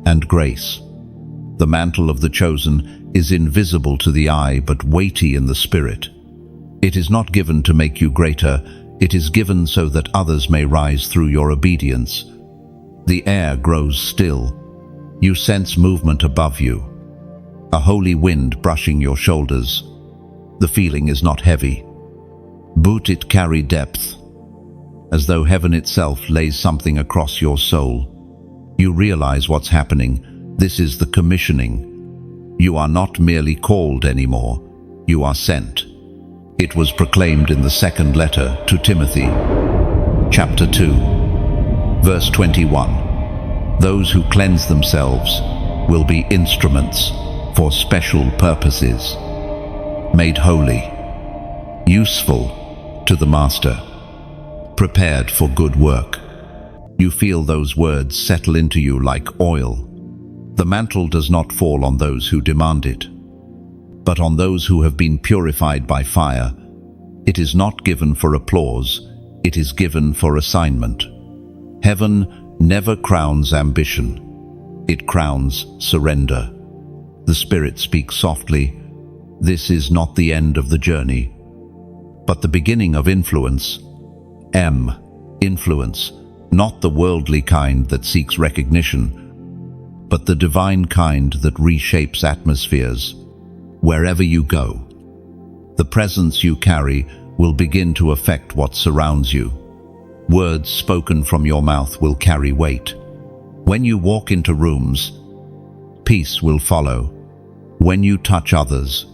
and grace. The mantle of the chosen is invisible to the eye but weighty in the spirit. It is not given to make you greater, it is given so that others may rise through your obedience. The air grows still. You sense movement above you, a holy wind brushing your shoulders. The feeling is not heavy, but it carries depth, as though heaven itself lays something across your soul. You realize what's happening. This is the commissioning. You are not merely called anymore, you are sent. It was proclaimed in the second letter to Timothy, chapter 2, verse 21. Those who cleanse themselves will be instruments for special purposes, made holy, useful to the Master, prepared for good work. You feel those words settle into you like oil. The mantle does not fall on those who demand it, but on those who have been purified by fire. It is not given for applause, it is given for assignment. Heaven never crowns ambition, it crowns surrender. The Spirit speaks softly. This is not the end of the journey, but the beginning of influence. Influence, not the worldly kind that seeks recognition, but the divine kind that reshapes atmospheres. Wherever you go, the presence you carry will begin to affect what surrounds you. Words spoken from your mouth will carry weight. When you walk into rooms, peace will follow. When you touch others,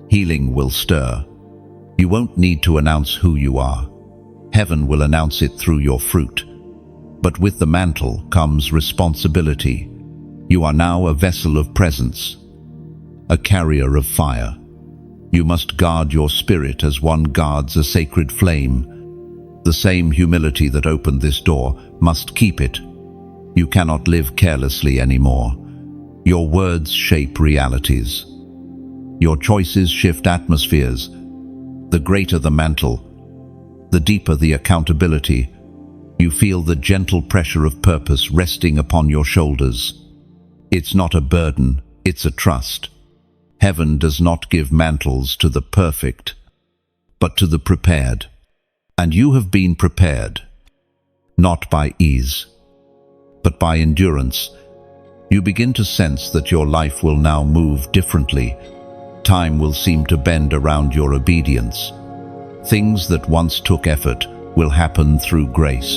healing will stir. You won't need to announce who you are. Heaven will announce it through your fruit. But with the mantle comes responsibility. You are now a vessel of presence, a carrier of fire. You must guard your spirit as one guards a sacred flame. The same humility that opened this door must keep it. You cannot live carelessly anymore. Your words shape realities. Your choices shift atmospheres. The greater the mantle, The deeper the accountability, you feel the gentle pressure of purpose resting upon your shoulders. It's not a burden, it's a trust. Heaven does not give mantles to the perfect, but to the prepared. And you have been prepared, not by ease, but by endurance. You begin to sense that your life will now move differently. Time will seem to bend around your obedience. Things that once took effort will happen through grace.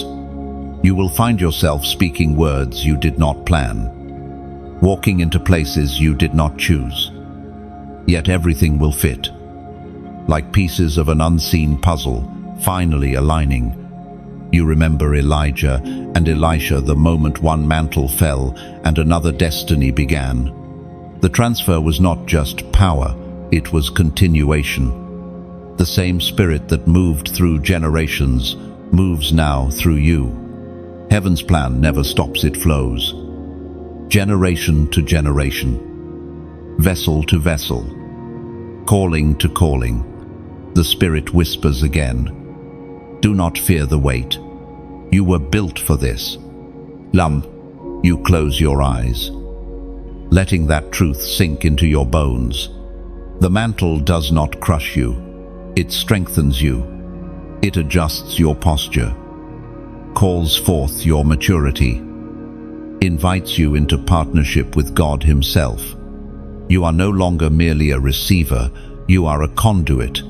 You will find yourself speaking words you did not plan, walking into places you did not choose. Yet everything will fit, like pieces of an unseen puzzle, finally aligning. You remember Elijah and Elisha the moment one mantle fell and another destiny began. The transfer was not just power, it was continuation. The same spirit that moved through generations moves now through you. Heaven's plan never stops, it flows. Generation to generation, vessel to vessel, calling to calling. The Spirit whispers again, do not fear the weight. You were built for this. You close your eyes, letting that truth sink into your bones. The mantle does not crush you. It strengthens you. It adjusts your posture, calls forth your maturity, invites you into partnership with God Himself. You are no longer merely a receiver, you are a conduit.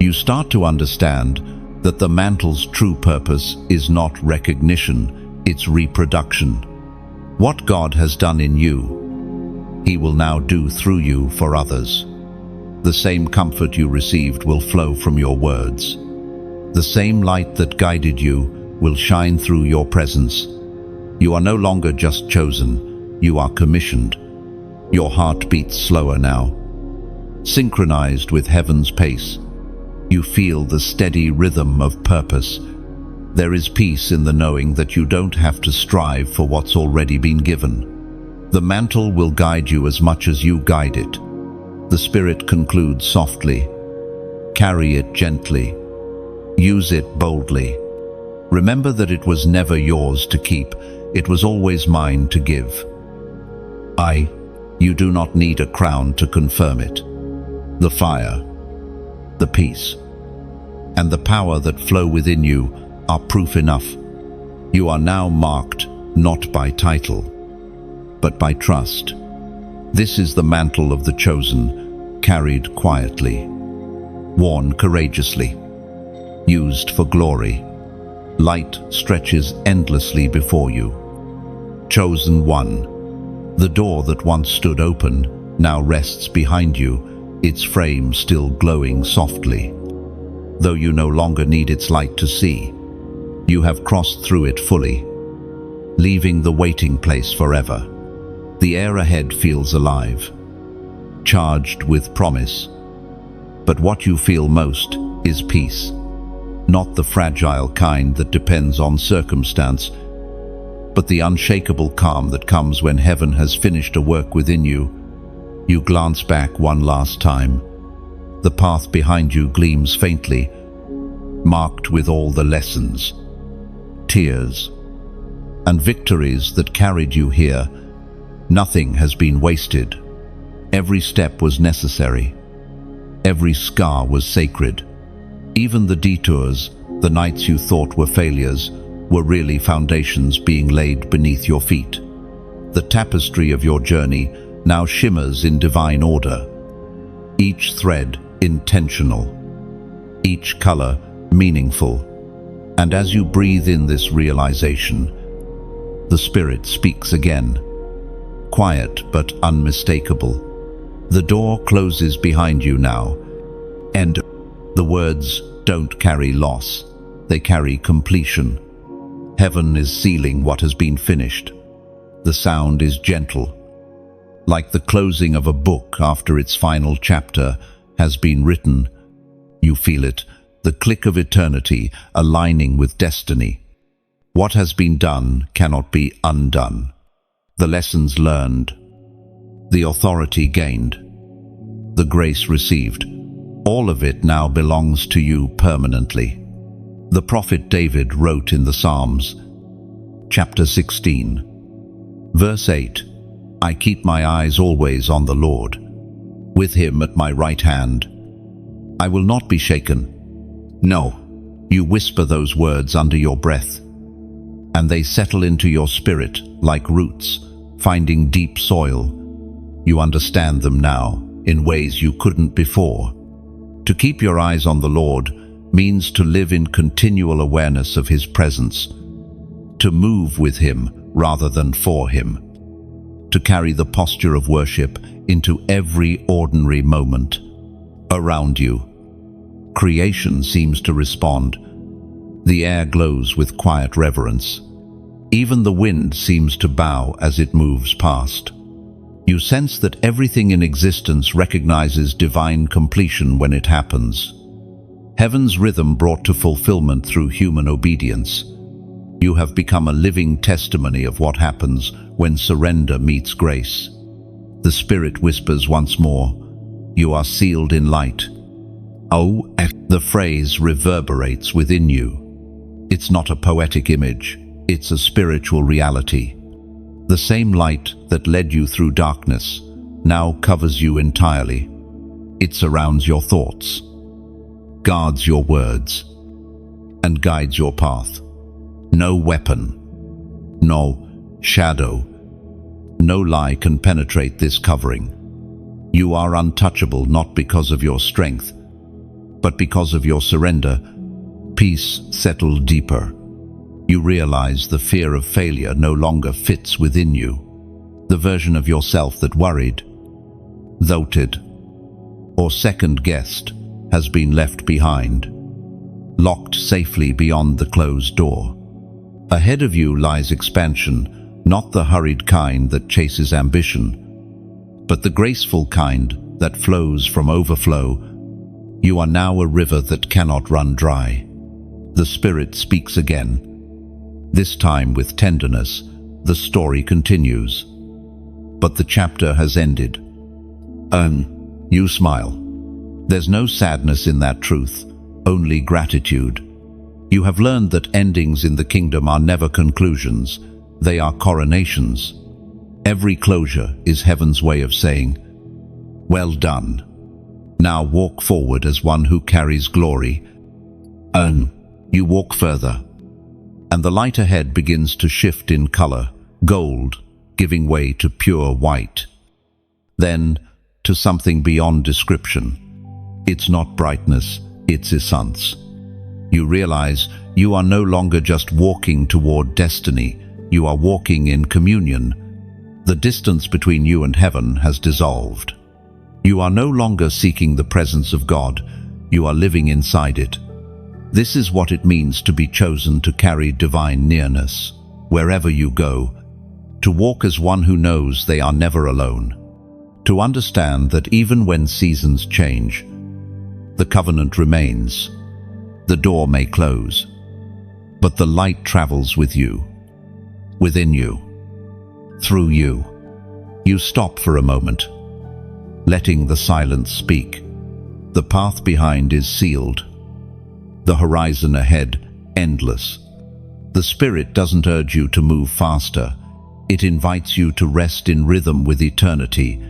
You start to understand that the mantle's true purpose is not recognition, it's reproduction. What God has done in you, He will now do through you for others. The same comfort you received will flow from your words. The same light that guided you will shine through your presence. You are no longer just chosen, you are commissioned. Your heart beats slower now, synchronized with heaven's pace. You feel the steady rhythm of purpose. There is peace in the knowing that you don't have to strive for what's already been given. The mantle will guide you as much as you guide it. The Spirit concludes softly. Carry it gently. Use it boldly. Remember that it was never yours to keep. It was always mine to give. You do not need a crown to confirm it. The fire, the peace, and the power that flow within you are proof enough. You are now marked not by title, but by trust. This is the mantle of the chosen, carried quietly, worn courageously, used for glory. Light stretches endlessly before you. Chosen one. The door that once stood open now rests behind you, its frame still glowing softly. Though you no longer need its light to see, you have crossed through it fully, leaving the waiting place forever. The air ahead feels alive, charged with promise. But what you feel most is peace, not the fragile kind that depends on circumstance, but the unshakable calm that comes when heaven has finished a work within you. You glance back one last time. The path behind you gleams faintly, marked with all the lessons, tears, and victories that carried you here. Nothing has been wasted. Every step was necessary. Every scar was sacred. Even the detours, the nights you thought were failures, were really foundations being laid beneath your feet. The tapestry of your journey now shimmers in divine order, each thread intentional, each color meaningful. And as you breathe in this realization, the Spirit speaks again, quiet but unmistakable. The door closes behind you now, and the words don't carry loss, they carry completion. Heaven is sealing what has been finished. The sound is gentle, like the closing of a book after its final chapter has been written. You feel it, the click of eternity aligning with destiny. What has been done cannot be undone. The lessons learned, the authority gained, the grace received, all of it now belongs to you permanently. The prophet David wrote in the Psalms, chapter 16, verse 8, "I keep my eyes always on the Lord. With him at my right hand, I will not be shaken." No, you whisper those words under your breath, and they settle into your spirit like roots, finding deep soil. You understand them now in ways you couldn't before. To keep your eyes on the Lord means to live in continual awareness of His presence, to move with Him rather than for Him, to carry the posture of worship into every ordinary moment. Around you, creation seems to respond. The air glows with quiet reverence. Even the wind seems to bow as it moves past. You sense that everything in existence recognizes divine completion when it happens. Heaven's rhythm brought to fulfillment through human obedience. You have become a living testimony of what happens when surrender meets grace. The Spirit whispers once more, "You are sealed in light." The phrase reverberates within you. It's not a poetic image, it's a spiritual reality. The same light that led you through darkness now covers you entirely. It surrounds your thoughts, guards your words, and guides your path. No weapon, no shadow, no lie can penetrate this covering. You are untouchable not because of your strength, but because of your surrender. Peace settled deeper. You realize the fear of failure no longer fits within you. The version of yourself that worried, doubted, or second-guessed has been left behind, locked safely beyond the closed door. Ahead of you lies expansion, not the hurried kind that chases ambition, but the graceful kind that flows from overflow. You are now a river that cannot run dry. The Spirit speaks again. This time with tenderness, the story continues. But the chapter has ended. You smile. There's no sadness in that truth, only gratitude. You have learned that endings in the kingdom are never conclusions, they are coronations. Every closure is heaven's way of saying, "Well done. Now walk forward as one who carries glory." You walk further, and the light ahead begins to shift in color, gold giving way to pure white. Then to something beyond description. It's not brightness, it's essence. You realize you are no longer just walking toward destiny, you are walking in communion. The distance between you and heaven has dissolved. You are no longer seeking the presence of God, you are living inside it. This is what it means to be chosen to carry divine nearness, wherever you go, to walk as one who knows they are never alone, to understand that even when seasons change, the covenant remains. The door may close, but the light travels with you, within you, through you. You stop for a moment, letting the silence speak. The path behind is sealed, the horizon ahead endless. The Spirit doesn't urge you to move faster, it invites you to rest in rhythm with eternity.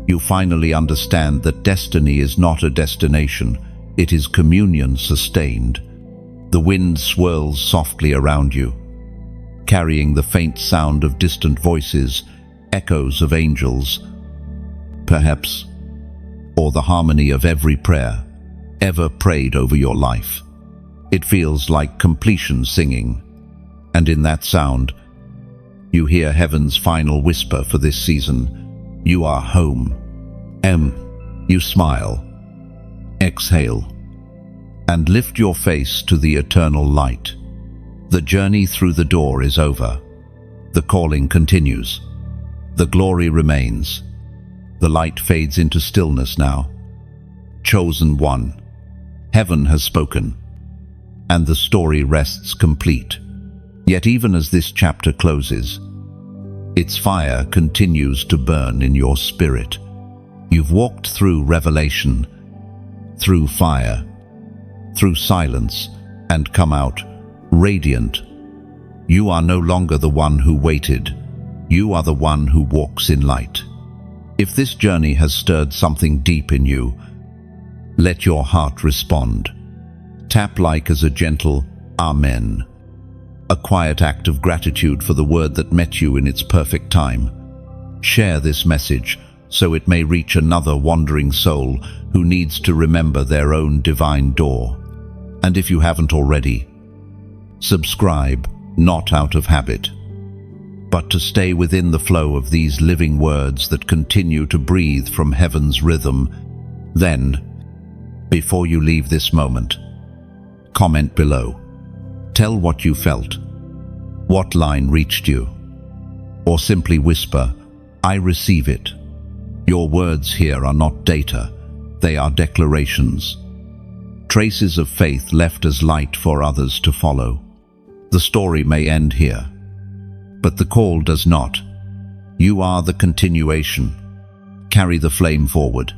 You finally understand that destiny is not a destination, it is communion sustained. The wind swirls softly around you, carrying the faint sound of distant voices, echoes of angels, perhaps, or the harmony of every prayer ever prayed over your life. It feels like completion singing, and in that sound, you hear heaven's final whisper for this season. You are home. You smile, exhale, and lift your face to the eternal light. The journey through the door is over. The calling continues. The glory remains. The light fades into stillness now. Chosen one. Heaven has spoken, and the story rests complete. Yet even as this chapter closes, its fire continues to burn in your spirit. You've walked through revelation, through fire, through silence, and come out radiant. You are no longer the one who waited. You are the one who walks in light. If this journey has stirred something deep in you, let your heart respond. Tap like as a gentle Amen, a quiet act of gratitude for the word that met you in its perfect time. Share this message so it may reach another wandering soul who needs to remember their own divine door. And if you haven't already, subscribe, not out of habit, but to stay within the flow of these living words that continue to breathe from heaven's rhythm. Then, before you leave this moment, comment below. Tell what you felt, what line reached you, or simply whisper, "I receive it." Your words here are not data, they are declarations. Traces of faith left as light for others to follow. The story may end here, but the call does not. You are the continuation. Carry the flame forward.